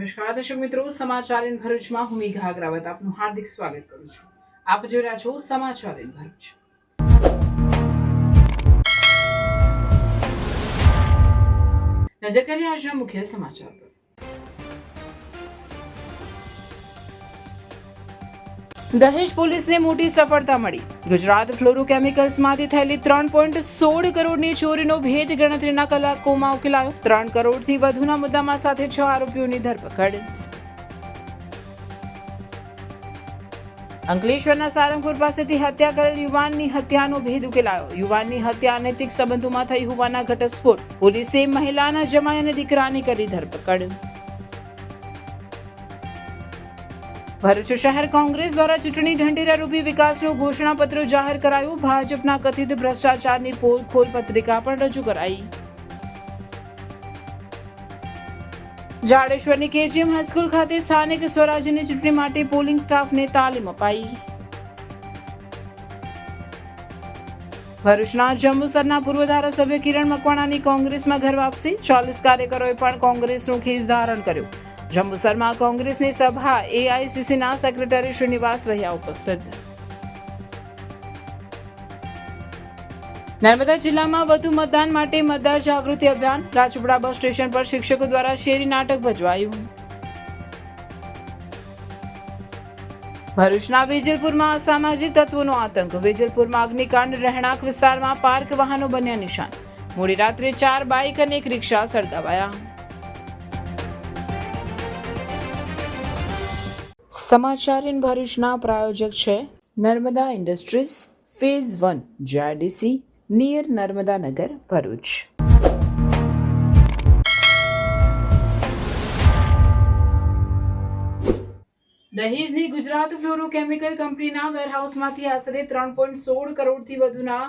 નમસ્કાર દર્શક મિત્રો, સમાચાર ઇન ભરૂચમાં હું મેઘા અગ્રવાલ આપનું હાર્દિક સ્વાગત કરું છું. આપ જોઈ રહ્યા છો સમાચાર ઇન ભરૂચ. નજર કરીએ આજના મુખ્ય સમાચાર પર. દહેજ પોલીસને મોટી સફળતા મળી. ગુજરાત ફ્લોરોકેમિકલ્સમાંથી થયેલી 3.16 કરોડની ચોરીનો ભેદ ગણતરીના કલાકોમાં ઉકેલાયો. 3 કરોડથી વધુના મુદ્દામાલ સાથે 6 આરોપીઓની ધરપકડ. અંકલેશ્વરના સારંગપુર પાસેથી હત્યા કરેલ યુવાનની હત્યાનો ભેદ ઉકેલાયો. યુવાનની હત્યા અનૈતિક સંબંધોમાં થઈ હોવાના ઘટસ્ફોટ. પોલીસે મહિલાના જમાઈ અને દીકરાની કરી ધરપકડ. ભરૂચ શહેર કોંગ્રેસ દ્વારા ચૂંટણી ઢંઢેરા રૂપી વિકાસનું ઘોષણાપત્ર જાહેર કરાયું. ભાજપના કથિત ભ્રષ્ટાચારની પોલખોલ પત્રિકા પણ રજૂ કરાઈ. જાડેશ્વરની કેજીએમ હાઈસ્કૂલ ખાતે સ્થાનિક સ્વરાજ્યની ચૂંટણી માટે પોલિંગ સ્ટાફને તાલીમ અપાઈ. ભરૂચના જંબુસરના પૂર્વ ધારાસભ્ય કિરણ મકવાણાની કોંગ્રેસમાં ઘર વાપસી. 40 કાર્યકરોએ પણ કોંગ્રેસનું ખીસ ધારણ કર્યું. જંબુસરમાં કોંગ્રેસની સભા એઆઈસીસીના સેક્રેટરી શ્રીનિવાસ રહ્યા ઉપસ્થિત. નર્મદા જિલ્લામાં વધુ મતદાન માટે મતદાર જાગૃતિ અભિયાન. રાજપીપળા બસ સ્ટેશન પર શિક્ષકો દ્વારા શેરી નાટક ભજવાયું. ભરૂચના વેજલપુરમાં અસામાજિક તત્વોનો આતંક. વેજલપુરમાં અગ્નિકાંડ. રહેણાંક વિસ્તારમાં પાર્ક વાહનો બન્યા નિશાન. મોડી રાત્રે 4 બાઇક અને 1 રિક્ષા સળગાવાયા. સમાચાર ઇન ભરૂચના પ્રાયોજક છે Narmada industries phase 1 GIDC near Narmada Nagar Bharuch. દહેજની Gujarat ફ્લોરોકેમિકલ કંપનીના વેરહાઉસમાંથી આશરે 3.16 કરોડથી વધુના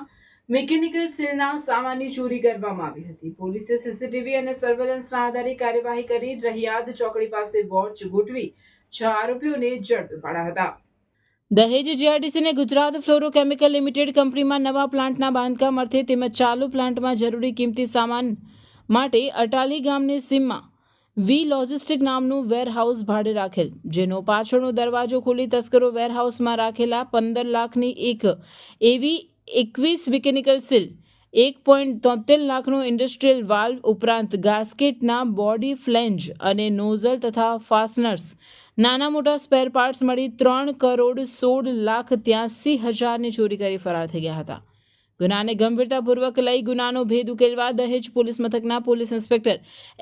મિકેનિકલ સીલના સામાનની ચોરી કરવામાં આવી હતી. પોલીસે સીસીટીવી અને સર્વેલન્સના આધારે કાર્યવાહી કરી રહિયાદ ચોકડી પાસે વોચ ગોઠવી 6 આરોપીઓને ઝડપી પાડ્યા હતા. દહેજ જીઆઈડીસીને ગુજરાત ફ્લોરોકેમિકલ લિમિટેડ કંપનીમાં નવા પ્લાન્ટના બાંધકામ અર્થે તેમજ ચાલુ પ્લાન્ટમાં જરૂરી કિંમતી સામાન માટે અટાલી ગામની સીમમાં વી લોજિસ્ટિક નામનું વેરહાઉસ ભાડે રાખેલ, જેનો પાછળનો દરવાજો ખોલી તસ્કરો વેરહાઉસમાં રાખેલા 15 લાખની એક એવી 21 મિકેનિકલ સીલ, 1.73 લાખનો ઇન્ડસ્ટ્રીયલ વાલ્વ ઉપરાંત ગાસ્કેટના બોડી ફ્લેન્જ અને નોઝલ તથા ફાસ્ટનર્સ, નાના મોટા સ્પેર પાર્ટ્સ મળી 3,16,83,000ની ચોરી કરી ફરાર થઈ ગયા હતા. ગુનાને ગંભીરતાપૂર્વક લઈ ગુનાનો ભેદ ઉકેલવા દહેજ પોલીસ મથકના પોલીસ ઇન્સ્પેક્ટર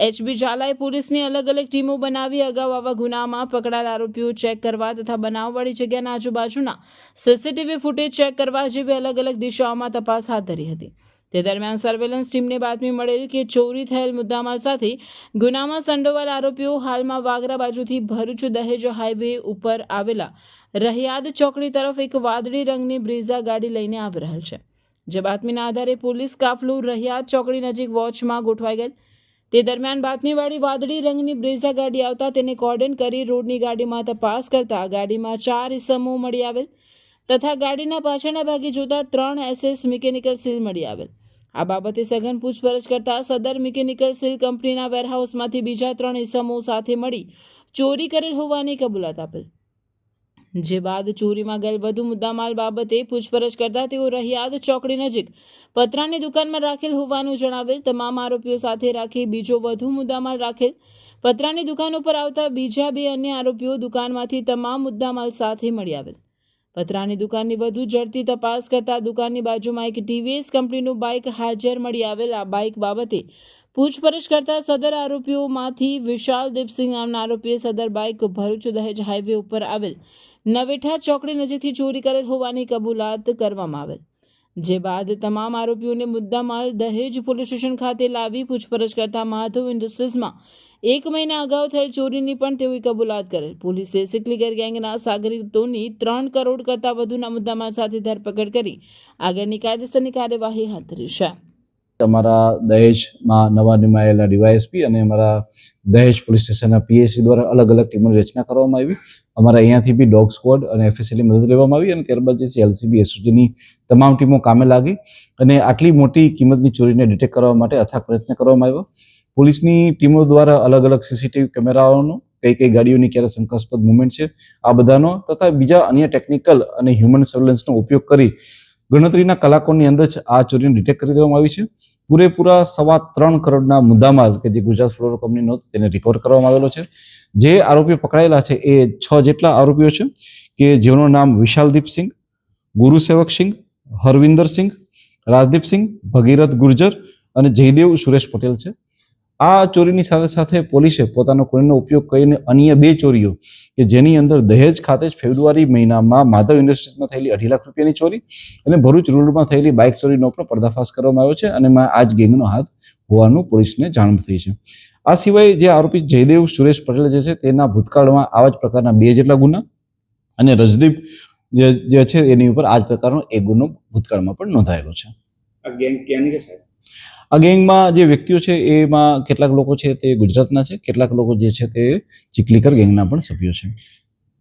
એચબી ઝાલાએ પોલીસની અલગ અલગ ટીમો બનાવી અગાઉ આવા ગુનામાં પકડાયેલ આરોપીઓ ચેક કરવા તથા બનાવવાળી જગ્યાના આજુબાજુના સીસીટીવી ફૂટેજ ચેક કરવા જેવી અલગ અલગ દિશાઓમાં તપાસ હાથ ધરી હતી. તે દરમિયાન સર્વેલન્સ ટીમને બાતમી મળેલ કે ચોરી થયેલ મુદ્દામાલ સાથે ગુનામાં સંડોવાયેલ આરોપીઓ હાલમાં વાગરા બાજુથી ભરૂચ દહેજ હાઈવે ઉપર આવેલા રહિયાદ ચોકડી તરફ એક વાદળી રંગની બ્રીઝા ગાડી લઈને આવી રહેલ છે. જે બાતમીના આધારે પોલીસ કાફલું રહિયાદ ચોકડી નજીક વોચમાં ગોઠવાઈ ગયેલ. તે દરમિયાન બાતમીવાળી વાદળી રંગની બ્રીઝા ગાડી આવતા તેને કોર્ડન કરી રોડની ગાડીમાં તપાસ કરતા ગાડીમાં 4 ઇસમો મળી આવેલ તથા ગાડીના પાછળના ભાગે જોતા 3 SS મિકેનિકલ સીલ મળી આવેલ. આ બાબતે સઘન પૂછપરછ કરતા સદર મિકેનિકલ સીલ કંપનીના વેરહાઉસમાંથી બીજા 3 ઇસમો સાથે મળી ચોરી કરેલ હોવાની કબૂલાત આપેલ. જે બાદ ચોરીમાં ગયેલ વધુ મુદ્દામાલ બાબતે પૂછપરછ કરતા તેઓ રહિયાદ ચોકડી નજીક પતરાની દુકાનમાં રાખેલ હોવાનું જણાવેલ. તમામ આરોપીઓ સાથે રાખી બીજો વધુ મુદ્દામાલ રાખેલ. પતરાની દુકાન ઉપર આવતા બીજા 2 અન્ય આરોપીઓ દુકાનમાંથી તમામ મુદ્દામાલ સાથે મળી આવેલ. પતરાની દુકાનની વધુ ઝડપી તપાસ કરતા દુકાનની બાજુમાં એક ટીવીએસ કંપનીનું બાઇક હાજર મળી આવેલ. આ બાઇક બાબતે પૂછપરછ કરતા સદર આરોપીઓમાંથી વિશાલ દીપસિંહ નામના આરોપીએ સદર બાઇક ભરૂચ દહેજ હાઈવે ઉપર આવેલ નવેઠા ચોકડી નજીકથી ચોરી કરેલ હોવાની કબૂલાત કરવામાં આવેલ. જે બાદ તમામ આરોપીઓને મુદ્દામાલ દહેજ પોલીસ સ્ટેશન ખાતે લાવી પૂછપરછ કરતા માધવ ઇન્ડસ્ટ્રીઝમાં 1 મહિના અગાઉ થયેલ ચોરીની પણ તેઓએ કબૂલાત કરેલ. પોલીસે સિકલીગર ગેંગના સાગરીતોની 3 કરોડ કરતાં વધુના મુદ્દામાલ સાથે ધરપકડ કરી આગળની કાયદેસરની કાર્યવાહી હાથ ધરી છે. અમારા દહેજમાં નવા નિમાયેલા ડીવાયએસપી અને અમારા દહેજ પોલીસ સ્ટેશનના પીએસસી દ્વારા અલગ અલગ ટીમોની રચના કરવામાં આવી. અમારા અહીંયાથી બી ડોગ સ્ક્વોડ અને એફએસએલની મદદ લેવામાં આવી અને ત્યારબાદ જે છે એલસીબી એસઓજીની તમામ ટીમો કામે લાગી અને આટલી મોટી કિંમતની ચોરીને ડિટેક્ટ કરવા માટે અથાગ પ્રયત્ન કરવામાં આવ્યો. પોલીસની ટીમો દ્વારા અલગ અલગ સીસીટીવી કેમેરાઓનો, કઈ કઈ ગાડીઓની ક્યારે શંકાસ્પદ મુવમેન્ટ છે આ બધાનો તથા બીજા અન્ય ટેકનિકલ અને હ્યુમન સર્વેલન્સનો ઉપયોગ કરી ગણતરીના કલાકોની અંદર જ આ ચોરીને ડિટેક્ટ કરી દેવામાં આવી છે. પૂરેપૂરા 3.25 કરોડના મુદ્દામાલ કે જે ગુજરાત ફ્લોરો કંપનીનો હતો તેને રિકવર કરવામાં આવેલો છે. જે આરોપીઓ પકડાયેલા છે એ 6 જેટલા આરોપીઓ છે કે જેઓનું નામ વિશાલદીપસિંહ, ગુરુસેવકસિંહ, હરવિંદરસિંહ, રાજદીપસિંહ, ભગીરથ ગુર્જર અને જયદેવ સુરેશ પટેલ છે. આ ચોરીની સાથે સાથે પોલીસે પોતાનો કોઈનો ઉપયોગ કરીને અન્ય 2 ચોરીઓ કે જેની અંદર દહેજ ખાતે જ ફેબ્રુઆરી મહિનામાં માધવ ઇન્ડસ્ટ્રીઝમાં થયેલી 2.5 લાખ રૂપિયાની ચોરી અને ભરૂચ રૂરલમાં થયેલી બાઇક ચોરીનો પણ પર્દાફાશ કરવામાં આવ્યો છે અને એમાં આ જ ગેંગનો હાથ હોવાનું પોલીસને જાણ થઈ છે. આ સિવાય જે આરોપી જયદેવ સુરેશ પટેલ જે છે તેના ભૂતકાળમાં આવા જ પ્રકારના 2 જેટલા ગુના અને રજદીપ જે છે એની ઉપર આ જ પ્રકારનો એક ગુનો ભૂતકાળમાં પણ નોંધાયેલો છે. આ ગેંગ ક્યાંની છે સાહેબ? આ ગેંગમાં જે વ્યક્તિઓ છે એમાં કેટલાક લોકો છે તે ગુજરાતના છે, કેટલાક લોકો જે છે તે ચીખલીકર ગેંગના પણ સભ્યો છે.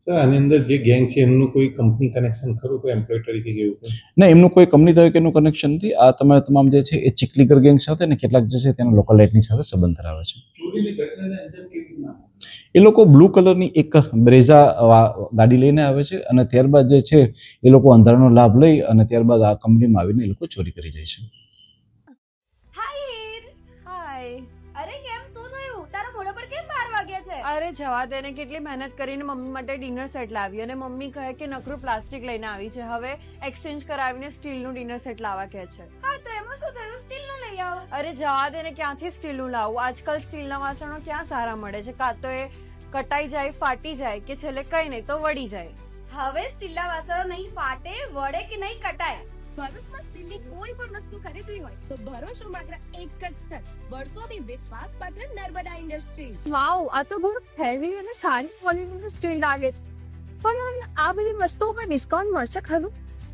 સર, આની અંદર જે ગેંગ છે એમનું કોઈ કંપની કનેક્શન ખરું, કોઈ એમ્પ્લોય તરીકે કે એવું કંઈ? ના, એમનું કોઈ કંપની તરીકેનું કનેક્શન નથી. આ તમામ જે છે એ ચીખલીકર ગેંગ સાથે ને કેટલાક જે છે તેના લોકલ લાઇટની સાથે સંબંધ ધરાવે છે. ચોરીની ઘટનાને અંજામ કેવી રીતના? એ લોકો બ્લુ કલરની એક બ્રેઝા ગાડી લઈને આવે છે અને ત્યારબાદ જે છે એ લોકો અંધારાનો લાભ લઈ અને ત્યારબાદ આ કંપનીમાં આવીને એ લોકો ચોરી કરી જાય છે. હાય હીર. હાય. અરે કેમ શું થયું? તારા મોઢા પર કેમ 12 વાગ્યા છે? અરે જવા દે ને, કેટલી મહેનત કરીને મમ્મી માટે ડિનર સેટ લાવી અને મમ્મી કહે કે નકરું પ્લાસ્ટિક લઈને આવી છે, હવે એક્સચેન્જ કરાવીને સ્ટીલનું ડિનર સેટ લાવવા કહે છે. હા તો એમાં શું થયું? સ્ટીલ નો લઈ આવો. અરે જવા દે ને, ક્યાંથી સ્ટીલનું લાવું? આજકાલ સ્ટીલના વાસણો ક્યાં સારા મળે છે? કાં તો એ કટાઈ જાય, ફાટી જાય કે છેલ્લે કઈ નહીં તો વળી જાય. હવે સ્ટીલના વાસણો નહીં ફાટે, વળે કે નહીં કટાય. ભરૂચમાં સ્ટીલની કોઈ પણ વસ્તુ ખરીદવી હોય તો ભરોસો માત્ર એક જ સ્થળ, વર્ષોથી વિશ્વાસપાત્ર નર્મદા ઇન્ડસ્ટ્રીઝ. વાવ, આ તો બહુ હેવી અને સારી ક્વોલિટીનું સ્ટીલ લાગે છે. પણ આ બધી વસ્તુઓ પર ડિસ્કાઉન્ટ મળશે ખરું?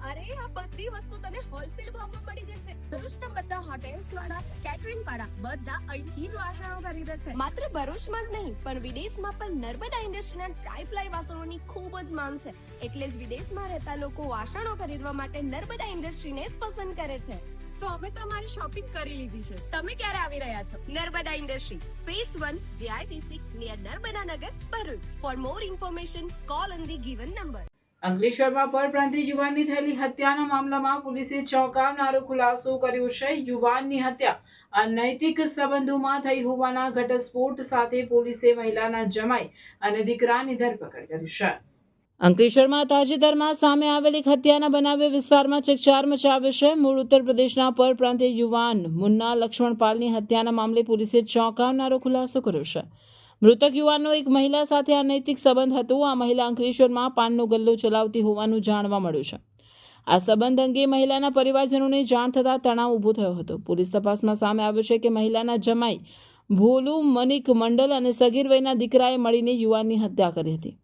અરે આ બધી વસ્તુ તને હોલસેલ ભાવમાં મળી જશે. ભરૂચના બધા હોટેલ્સ વાળા, કેટરિંગ વાળા બધા અહીંથી જ વાસણો ખરીદે છે. માત્ર ભરૂચમાં જ નહીં પણ વિદેશમાં પણ નર્મદા ઇન્ડસ્ટ્રીના ટ્રાય-પ્લાય વાસણોની ખૂબ જ માંગ છે. એટલે જ વિદેશમાં રહેતા લોકો વાસણો ખરીદવા માટે નર્મદા ઇન્ડસ્ટ્રીને જ પસંદ કરે છે. તો અમે તમારી શોપિંગ કરી લીધી છે. તમે ક્યારે આવી રહ્યા છો? Narmada industry, phase 1, JITC, near Narmada Nagar, Bharuch. For more information call on the given number. અંકલેશ્વરમાં પરપ્રાંતીય યુવાનની થયેલી હત્યાના મામલામાં પોલીસે ચોંકાવનારો ખુલાસો કર્યો છે. યુવાનની હત્યા અનૈતિક સંબંધોમાં થઈ હોવાના ઘટસ્ફોટ સાથે પોલીસે મહિલાના જમાઈ અને દીકરાની ધરપકડ કરી છે. અંકલેશ્વરમાં તાજેતરમાં સામે આવેલી હત્યાના બનાવે વિસ્તારમાં ચકચાર મચાવ્યો છે. મૂળ ઉત્તર પ્રદેશના પરપ્રાંતીય યુવાન મુન્ના લક્ષ્મણપાલની હત્યાના મામલે પોલીસે ચોંકાવનારો ખુલાસો કર્યો છે. મૃતક યુવાનનો એક મહિલા સાથે અનૈતિક સંબંધ હતો. આ મહિલા અંકલેશ્વરમાં પાનનો ગલ્લો ચલાવતી હોવાનું જાણવા મળ્યું છે. આ સંબંધ અંગે મહિલાના પરિવારજનોને જાણ થતાં તણાવ ઊભો થયો હતો. પોલીસ તપાસમાં સામે આવ્યું છે કે મહિલાના જમાઈ ભોલુ મનિક મંડલ અને સગીર વયના દીકરાએ મળીને યુવાનની હત્યા કરી હતી.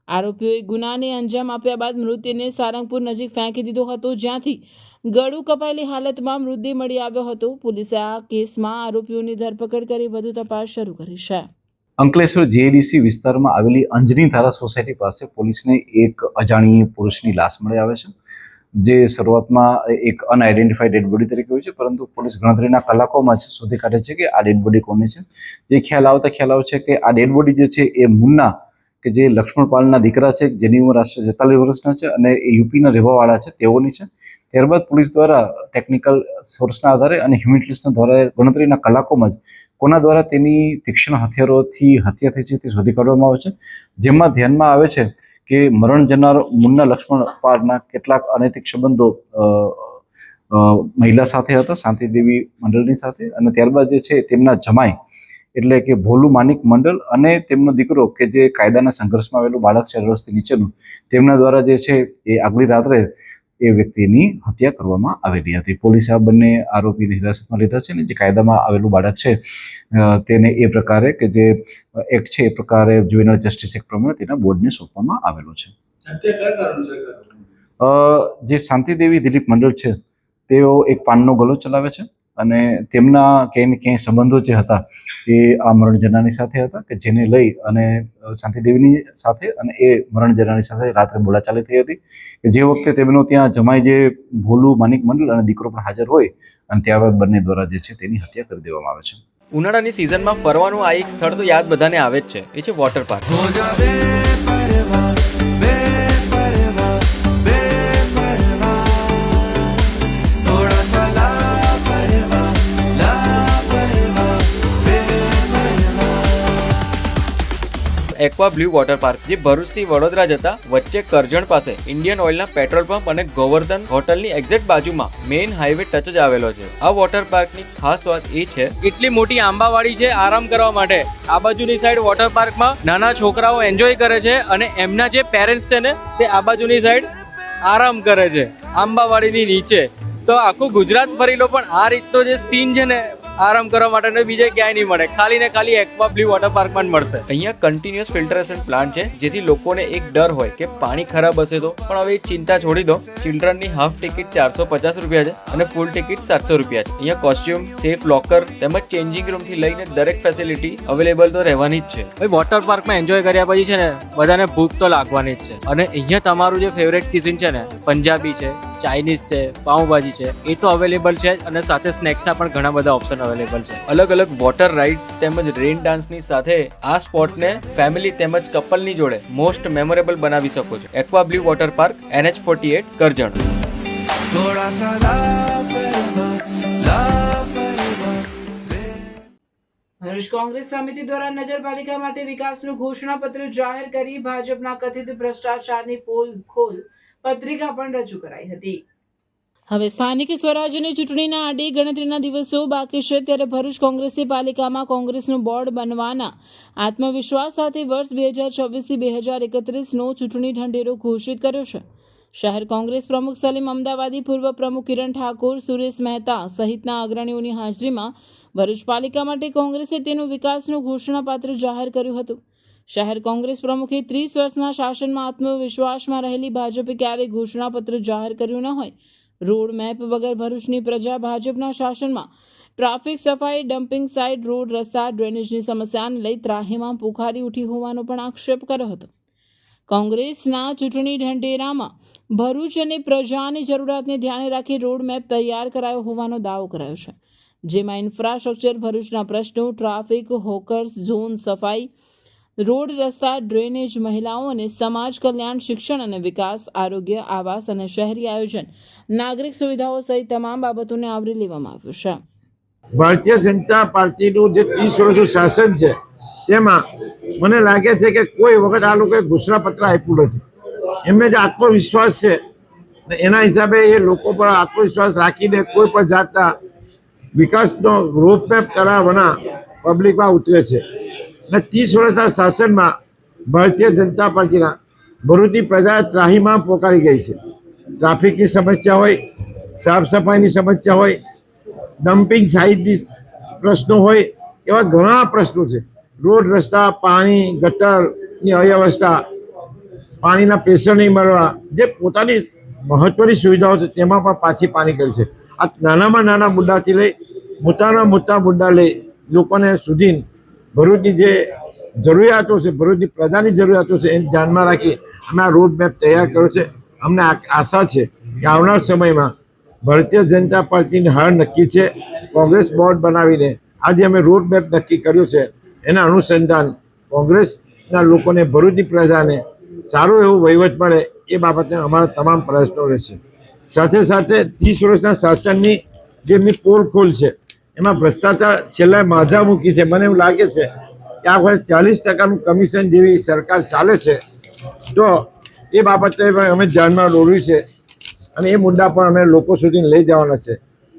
આરોપીઓએ ગુનાને અંજામ આપ્યા બાદ મૃતદેહને સારંગપુર નજીક ફેંકી દીધો હતો, જ્યાંથી ગળું કપાયેલી હાલતમાં મૃતદેહ મળી આવ્યો હતો. પોલીસે આ કેસમાં આરોપીઓની ધરપકડ કરી વધુ તપાસ શરૂ કરી છે. અંકલેશ્વર JDC વિસ્તારમાં આવેલી અંજની ધારા સોસાયટી પાસે પોલીસને એક અજાણી પુરુષની લાશ મળી આવે છે, જે શરૂઆતમાં એક અનઆઇડેન્ટિફાઈડ ડેડ બોડી તરીકે હોય છે, પરંતુ પોલીસ ગણતરીના કલાકોમાં જ શોધી કાઢે છે કે આ ડેડ બોડી કોની છે. જે ખ્યાલ આવે છે કે આ ડેડ બોડી જે છે એ મુન્ના, કે જે લક્ષ્મણપાલના દીકરા છે, જેની ઉંમર આશરે 43 વર્ષના છે અને એ યુપીના રહેવાવાળા છે તેઓની છે. ત્યારબાદ પોલીસ દ્વારા ટેકનિકલ સોર્સના આધારે અને હ્યુમિલિટીના દ્વારા ગણતરીના કલાકોમાં જ કોના દ્વારા તેની તીક્ષ્ણ હથિયારોથી હત્યા થઈ છે તે શોધી કાઢવામાં આવે છે. જેમાં ધ્યાનમાં આવે છે કે મરણ જનાર મુન્ના લક્ષ્મણપાલના કેટલાક અનૈતિક સંબંધો મહિલા સાથે હતા, શાંતિદેવી મંડળની સાથે, અને ત્યારબાદ જે છે તેમના જમાઈ એટલે કે ભોલુ માનિક મંડળ અને તેમનો દીકરો કે જે કાયદાના સંઘર્ષમાં આવેલું બાળક છે 18 વર્ષથી નીચેનું, તેમના દ્વારા જે છે એ આગલી રાત્રે એ વ્યક્તિની હત્યા કરવામાં આવેલી હતી. પોલીસે આ બંને આરોપીને હિરાસતમાં લીધા છે અને જે કાયદામાં આવેલું બાળક છે તેને એ પ્રકારે કે જે એક્ટ છે એ પ્રકારે જ્યુવેનલ જસ્ટિસ એક્ટ પ્રમાણે તેના બોર્ડને સોંપવામાં આવેલો છે. જે શાંતિદેવી દિલીપ મંડળ છે તેઓ એક પાનનો ગલ્લો ચલાવે છે અને તેમના ક્યાંય ને ક્યાંય સંબંધો જે હતા એ આ મરણ જનારની સાથે હતા, કે જેને લઈ અને શાંતિદેવીની સાથે અને એ મરણ જનારની સાથે રાત્રે બોલાચાલી થઈ હતી, કે જે વખતે તેમનો ત્યાં જમાઈ જે ભોલુ માનિક મંડળ અને દીકરો પણ હાજર હોય અને ત્યારબાદ બંને દ્વારા જે છે તેની હત્યા કરી દેવામાં આવે છે. ઉનાળાની સિઝનમાં ફરવાનું આ એક સ્થળ તો યાદ બધાને આવે જ છે, એ છે water park. Aqua blue water park જે ભરૂચથી વડોદરા જતા વચ્ચે કરજણ પાસે ઇન્ડિયન ઓઇલના પેટ્રોલ પંપ અને ગોવર્ધન હોટલની એક્ઝેક્ટ બાજુમાં મેઇન હાઈવે ટચ જ આવેલો છે. આ વોટર પાર્કની ખાસ વાત એ છે એટલી મોટી આંબાવાડી છે આરામ કરવા માટે. આ બાજુની સાઈડ વોટર પાર્કમાં નાના છોકરાઓ એન્જોય કરે છે અને એમના જે પેરેન્ટ્સ છે ને તે આ બાજુની સાઈડ આરામ કરે છે આંબાવાડીની નીચે. તો આખું ગુજરાત ફરી લો પણ આ રીતનો જે સીન છે ને આરામ કરવા માટે બીજે ક્યાંય નહીં મળે, ખાલી ને ખાલી એક્વા બ્લુ વોટર પાર્કમાં જ મળશે. અહીંયા કન્ટિન્યુઅસ ફિલ્ટરેશન પ્લાન્ટ છે જેથી લોકોને એક ડર હોય કે પાણી ખરાબ હશે તો, પણ હવે ચિંતા છોડી દો. ચિલ્ડ્રનની હાફ ટિકિટ 450 રૂપિયા છે અને ફૂલ ટિકિટ 700 રૂપિયા છે. અહીંયા કોસ્ટ્યુમ, સેફ લોકર તેમજ ચેન્જિંગ રૂમ થી લઈને દરેક ફેસિલિટી અવેલેબલ તો રહેવાની જ છે. ભાઈ વોટર પાર્કમાં એન્જોય કર્યા પછી છે ને બધાને ભૂખ તો લાગવાની જ છે. અને અહીંયા તમારું જે ફેવરેટ કિચન છે ને, પંજાબી છે, ચાઇનીઝ છે, પાઉંભાજી છે, એ તો અવેલેબલ છે અને સાથે સ્નેક્સના પણ ઘણા બધા ઓપ્શન અવેલેબલ છે. અલગ અલગ વોટર રાઇડ્સ તેમજ રેન ડાન્સની સાથે આ સ્પોટને ફેમિલી તેમજ કપલની જોડે મોસ્ટ મેમોરેબલ બનાવી શકો છો. Aqua blue water park, NH48, Karjan. Bharuch Congress સમિતિ દ્વારા નગરપાલિકા માટે વિકાસનું ઘોષણાપત્ર જાહેર કરી ભાજપના કથિત ભ્રષ્ટાચારની પોલ ખોલ પત્રિકા પણ રજૂ કરાઈ હતી. હવે સ્થાનિક સ્વરાજ્યની ચૂંટણીના આડે ગણતરીના દિવસો બાકી છે ત્યારે ભરૂચ કોંગ્રેસી પાલિકામાં કોંગ્રેસનું બોર્ડ બનવાના આત્મવિશ્વાસ સાથે વર્ષ 2024થી 2031નો ચૂંટણી ઢંઢેરો ઘોષિત કર્યો છે. શહેર કોંગ્રેસ પ્રમુખ સલીમ અમદાવાદી, પૂર્વ પ્રમુખ કિરણ ઠાકોર, સુરેશ મહેતા સહિતના અગ્રણીઓની હાજરીમાં ભરૂચ પાલિકા માટે કોંગ્રેસે તેનું વિકાસનું ઘોષણાપત્ર જાહેર કર્યું હતું. શહેર કોંગ્રેસ પ્રમુખે 30 વર્ષના શાસનમાં આત્મવિશ્વાસમાં રહેલી ભાજપે ક્યારેય ઘોષણાપત્ર જાહેર કર્યું ન હોય. રોડ મેપ વગર ભરૂચની પ્રજા ભાજપના શાસનમાં ટ્રાફિક, સફાઈ, ડમ્પિંગ સાઇટ, રોડ, રસ્તા, ડ્રેનેજની સમસ્યાને લઈ ત્રાહિમામ પોખારી ઉઠી હોવાનો પણ આક્ષેપ કર્યો હતો. કોંગ્રેસના ચૂંટણી ઢંઢેરામાં ભરૂચ અને પ્રજાની જરૂરિયાતને ધ્યાને રાખી રોડ મેપ તૈયાર કરાયો હોવાનો દાવો કરાયો છે, જેમાં ઇન્ફ્રાસ્ટ્રક્ચર, ભરૂચના પ્રશ્નો, ટ્રાફિક, હોકર્સ ઝોન, સફાઈ, રોડ, રસ્તા, ડ્રેનેજ, મહિલાઓ અને સમાજ કલ્યાણ, શિક્ષણ અને વિકાસ, આરોગ્ય, આવાસ અને શહેરી આયોજન, નાગરિક સુવિધાઓ સહિત તમામ બાબતોને આવરી લેવામાં આવ્યું છે. ભારતીય જનતા પાર્ટીનું જે 30 વર્ષનું શાસન છે તેમાં મને લાગે છે કે કોઈ વખત આ લોકોએ ઘોષણાપત્ર આપ્યું નથી. એમને જે આત્મવિશ્વાસ છે એના હિસાબે એ લોકો પર આત્મવિશ્વાસ રાખીને કોઈ પણ જાતના વિકાસનો રોડમેપ કરાવવાના પબ્લિકમાં ઉતરે છે. અને 30 વર્ષના શાસનમાં ભારતીય જનતા પાર્ટીના ભરૂચની પ્રજા ત્રાહિમામ પોકારી ગઈ છે. ટ્રાફિકની સમસ્યા હોય, સાફ સફાઈની સમસ્યા હોય, ડમ્પિંગ સાઇટની પ્રશ્નો હોય, એવા ઘણા પ્રશ્નો છે. રોડ, રસ્તા, પાણી, ગટરની અવ્યવસ્થા, પાણીના પ્રેશર નહીં મળવા, જે પોતાની મહત્ત્વની સુવિધાઓ છે તેમાં પણ પાછી પાણી કરી છે. આ નાનામાં નાના મુદ્દાથી લઈ મોટામાં મોટા મુદ્દા લઈ લોકોને સુધી ભરૂચની જે જરૂરિયાતો છે, ભરૂચની પ્રજાની જરૂરિયાતો છે એને ધ્યાનમાં રાખી અમે આ રોડ મેપ તૈયાર કર્યો છે. અમને આશા છે કે આવનાર સમયમાં ભારતીય જનતા પાર્ટીની હાર નક્કી છે. કોંગ્રેસ બોર્ડ બનાવીને આજે અમે રોડ મેપ નક્કી કર્યો છે. એના અનુસંધાન કોંગ્રેસના લોકોને, ભરૂચની પ્રજાને સારું એવું વહીવટ મળે એ બાબતે અમારા તમામ પ્રયત્નો રહેશે. સાથે સાથે 30 વર્ષના શાસનની જે એમની પોલ ખોલ છે એમાં ભ્રષ્ટાચાર છેલ્લા માજા મૂકી છે. મને એવું લાગે છે કે આ વખતે 40% કમિશન જેવી સરકાર ચાલે છે, તો એ બાબતે અમે ધ્યાનમાં દોર્યું છે અને એ મુદ્દા પણ અમે લોકો સુધી લઈ જવાના છે.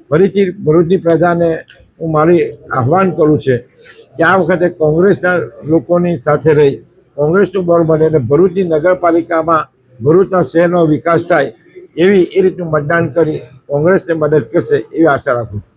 ફરીથી ભરૂચની પ્રજાને હું મારી આહ્વાન કરું છે કે આ વખતે કોંગ્રેસના લોકોની સાથે રહી કોંગ્રેસનું બોર્ડ બને અને ભરૂચની નગરપાલિકામાં ભરૂચના શહેરનો વિકાસ થાય એવી એ રીતનું મતદાન કરી કોંગ્રેસને મદદ કરશે એવી આશા રાખું છું.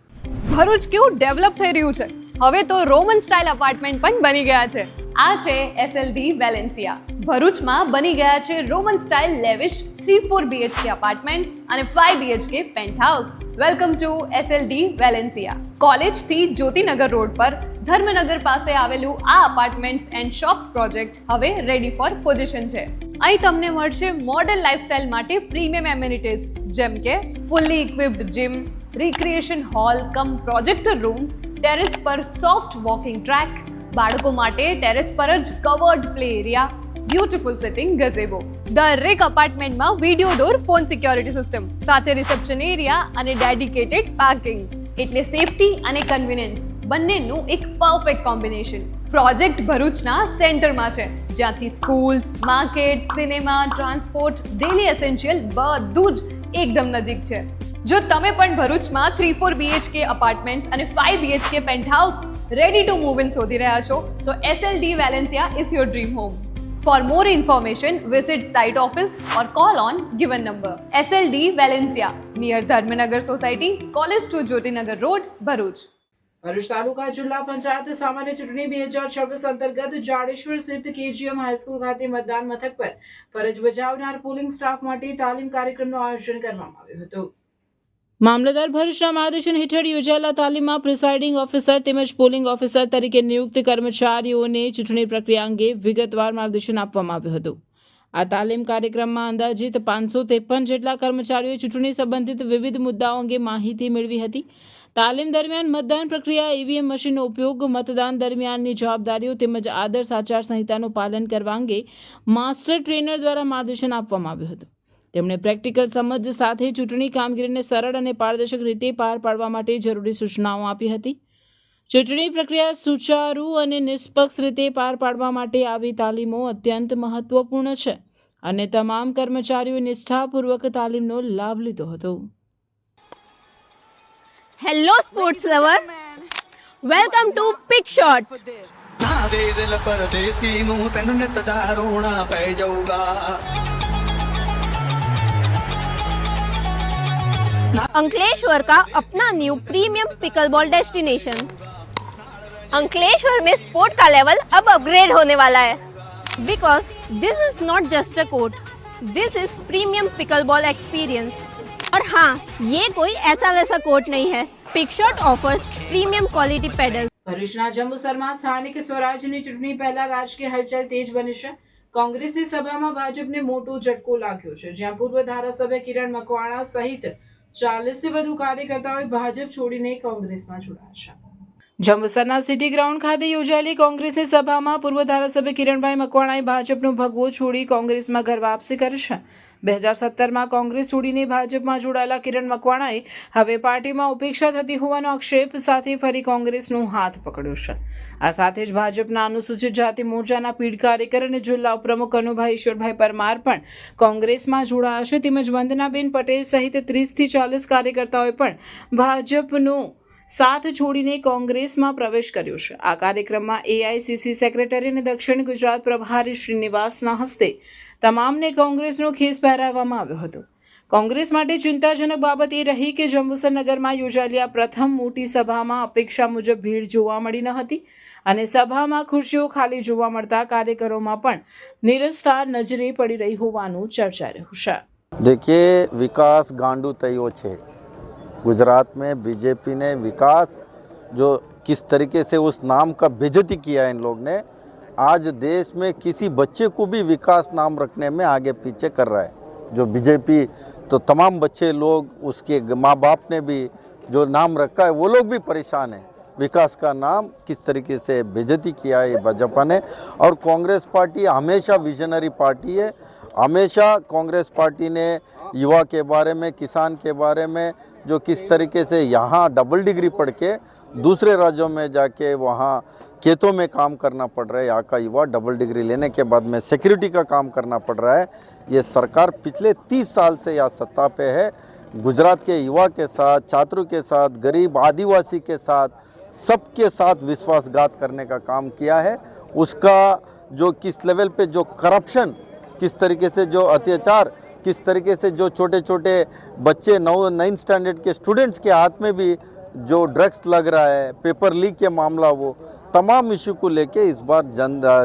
ભરૂચ કેવું ડેવલપ થઈ રહ્યું છે. હવે તો રોમન સ્ટાઇલ અપાર્ટમેન્ટ પણ બની ગયા છે. આ છે SLD વેલેન્સિયા. ભરૂચમાં બની ગયા છે Roman style lavish 3-4 BHK apartments અને 5 BHK penthouse. Welcome to SLD Valencia. કોલેજથી જ્યોતિનગર રોડ પર ધર્મનગર પાસે આવેલું આ અપાર્ટમેન્ટ્સ એન્ડ શોપ્સ પ્રોજેક્ટ હવે રેડી ફોર પોઝિશન છે. અહીં તમને મળશે મોડર્ન લાઇફસ્ટાઇલ માટે પ્રીમિયમ એમ્યુનિટીઝ જેમ કે fully equipped gym, recreation hall cum projector room, terrace પર સોફ્ટ વોકિંગ ટ્રેક, બાળકો માટે ટેરેસ પર જ covered play area, beautiful sitting gazebo. દરેક અપાર્ટમેન્ટમાં video door phone security system સાથે રિસેપ્શન એરિયા અને ડેડિકેટેડ પાર્કિંગ. એટલે સેફટી અને કન્વીનિયન્સ બંનેનું એક પરફેક્ટ કોમ્બિનેશન. પ્રોજેક્ટ ભરૂચના સેન્ટરમાં છે, જ્યાંથી schools, market, cinema, transport, daily essential બધું જ એકદમ નજીક છે. જો તમે પણ ભરૂચમાં 3-4 BHK અપાર્ટમેન્ટ્સ અને 5 BHK penthouse ready to move in શોધી રહ્યા છો, તો SLD Valencia is your dream home. For more information, visit site office or call on given number. SLD Valencia, near Dharmanagar Society, College to Jyotinagar Road, Bharuch. Bharuch taluka જિલ્લા પંચાયત સામાન્ય ચૂંટણી 2026 અંતર્ગત જાડેશ્વર સ્થિત KGM high school ખાતે મતદાન મથક પર ફરજ બજાવનાર પોલિંગ સ્ટાફ માટે તાલીમ કાર્યક્રમનું આયોજન કરવામાં આવ્યું હતું. મામલતદાર ભરૂચના માર્ગદર્શન હેઠળ યોજાયેલા તાલીમમાં પ્રિસાઇડિંગ ઓફિસર તેમજ પોલિંગ ઓફિસર તરીકે નિયુક્ત કર્મચારીઓને ચૂંટણી પ્રક્રિયા અંગે વિગતવાર માર્ગદર્શન આપવામાં આવ્યું હતું. આ તાલીમ કાર્યક્રમમાં અંદાજિત 553 જેટલા કર્મચારીઓએ ચૂંટણી સંબંધિત વિવિધ મુદ્દાઓ અંગે માહિતી મેળવી હતી. તાલીમ દરમિયાન મતદાન પ્રક્રિયા, EVM મશીનનો ઉપયોગ, મતદાન દરમિયાનની જવાબદારીઓ તેમજ આદર્શ આચાર સંહિતાનું પાલન કરવા અંગે માસ્ટર ટ્રેનર દ્વારા માર્ગદર્શન આપવામાં આવ્યું હતું. તેમણે પ્રેક્ટિકલ સમજ સાથે ચૂંટણી કામગીરીને સરળ અને પારદર્શક રીતે પાર પાડવા માટે જરૂરી સૂચનાઓ આપી હતી. ચૂંટણી પ્રક્રિયા સુચારુ અને નિષ્પક્ષ રીતે પાર પાડવા માટે આવી તાલીમો અત્યંત મહત્વપૂર્ણ છે અને તમામ કર્મચારીઓએ નિષ્ઠાપૂર્વક તાલીમનો લાભ લીધો હતો. Hello sports lover, welcome to Pick Shot. Ankleshwar का अपना new premium pickleball destination. Ankleshwar में स्पोर्ट का लेवल अब अपग्रेड होने वाला है, because this is not just a court, this is premium pickleball experience. और हाँ, ये कोई ऐसा वैसा कोर्ट नहीं है. Pick Shot offers premium quality paddle. ભરૂચના જંબુસરમાં સ્થાનિક સ્વરાજ્યની ચૂંટણી પહેલા રાજકીય હલચલ તેજ બની છે. કોંગ્રેસની સભામાં ભાજપને મોટો ઝટકો લાગ્યો છે, જ્યાં પૂર્વ ધારાસભ્ય કિરણ મકવાણા સહિત 40 થી વધુ કાર્યકર્તાઓએ ભાજપ છોડીને કોંગ્રેસમાં જોડાયા છે. જંબુસરના સિટી ગ્રાઉન્ડ ખાતે યોજાયેલી કોંગ્રેસની સભામાં પૂર્વ ધારાસભ્ય કિરણભાઈ મકવાણાએ ભાજપનો ભગવો છોડી કોંગ્રેસમાં ઘર વાપસી કરી છે. 2017માં કોંગ્રેસ છોડીને ભાજપમાં જોડાયેલા કિરણ મકવાણાએ હવે પાર્ટીમાં ઉપેક્ષા થતી હોવાનો આક્ષેપ સાથે ફરી કોંગ્રેસનો હાથ પકડ્યો છે. આ સાથે જ ભાજપના અનુસૂચિત જાતિ મોરચાના પીઢ કાર્યકર અને જિલ્લા ઉપપ્રમુખ કનુભાઈ ઈશ્વરભાઈ પરમાર પણ કોંગ્રેસમાં જોડાયા છે. તેમજ વંદનાબેન પટેલ સહિત 30 થી 40 કાર્યકર્તાઓએ પણ ભાજપનો સાથ છોડીને કોંગ્રેસમાં પ્રવેશ કર્યો છે. આ કાર્યક્રમમાં AICC સેક્રેટરી અને દક્ષિણ ગુજરાત પ્રભારી શ્રીનિવાસના હસ્તે તમામને કોંગ્રેસનો ખેસ પહેરાવવામાં આવ્યો હતો. કોંગ્રેસ માટે ચિંતાજનક બાબત એ રહી કે જંબુસર નગરમાં યોજાયેલી આ પ્રથમ મોટી સભામાં અપેક્ષા મુજબ ભીડ જોવા મળી ન હતી અને સભામાં ખુરશીઓ ખાલી જોવા મળતા કાર્યકરોમાં પણ નિરસતા નજરે પડી રહી હોવાનું ચર્ચાઈ રહ્યું છે. देखिए, विकास गांडू तयो छे. गुजरात में बीजेपी ने विकास जो किस तरीके से उस नाम का बेइज्जती किया है इन लोग ने, आज देश में किसी बच्चे को भी विकास नाम रखने में आगे पीछे कर रहा है. जो बीजेपी तो तमाम बच्चे लोग, उसके माँ बाप ने भी जो नाम रखा है वो लोग भी परेशान हैं. विकास का नाम किस तरीके से बेइज्जती किया है ये भाजपा ने. और कांग्रेस पार्टी हमेशा विजनरी पार्टी है. हमेशा कांग्रेस पार्टी ने युवा के बारे में, किसान के बारे में, जो किस तरीके से यहाँ डबल डिग्री पढ़ के दूसरे राज्यों में जाके वहाँ खेतों में काम करना पड़ रहा है. यहाँ का युवा डबल डिग्री लेने के बाद में सिक्योरिटी का काम करना पड़ रहा है. ये सरकार पिछले 30 साल से यहाँ सत्ता पे है. गुजरात के युवा के साथ, छात्रों के साथ, गरीब आदिवासी के साथ, सबके साथ विश्वासघात करने का काम किया है. उसका जो किस लेवल पे जो करप्शन, किस तरीके से जो अत्याचार, किस तरीके से जो छोटे छोटे बच्चे 9 स्टैंडर्ड के स्टूडेंट्स के हाथ में भी जो ड्रग्स लग रहा है, पेपर लीक के मामला, वो तमाम इशू को लेके इस बार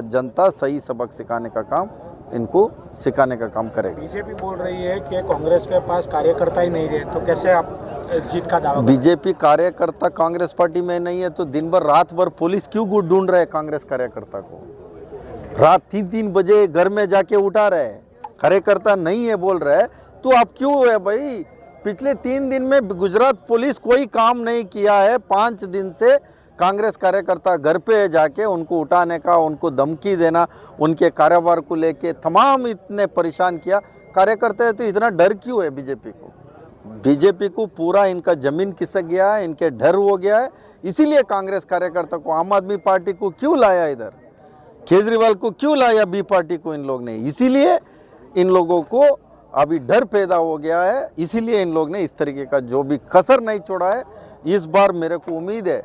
जनता सही सबक सिखाने का काम, इनको सिखाने का काम करेगी. बीजेपी बोल रही है कि कांग्रेस के पास कार्यकर्ता ही नहीं रहे, तो कैसे आप जीत का दावा? बीजेपी कार्यकर्ता कांग्रेस पार्टी में नहीं है तो दिन भर रात भर पुलिस क्यों ढूंढ रहे कांग्रेस कार्यकर्ता को? रात 3-3 बजे घर में जाके उठा रहे हैं. कार्यकर्ता नहीं है बोल रहे हैं तो आप क्यों है भाई? पिछले 3 दिन में गुजरात पुलिस कोई काम नहीं किया है। 5 दिन से कांग्रेस कार्यकर्ता घर पे जाके उनको उठाने का, उनको धमकी देना, उनके कारोबार को लेके तमाम इतने परेशान किया। कार्यकर्ता है तो इतना डर क्यों है बीजेपी को? बीजेपी को पूरा इनका जमीन खिसक गया है, इनके डर हो गया है। इसीलिए कांग्रेस कार्यकर्ता को, आम आदमी पार्टी को क्यों लाया इधर, केजरीवाल को क्यों लाया बी पार्टी को इन लोग ने? इसीलिए इन लोगों को अभी डर पैदा हो गया है। इसीलिए इन लोग ने इस तरीके का जो भी कसर नहीं छोड़ा है। इस बार मेरे को उम्मीद है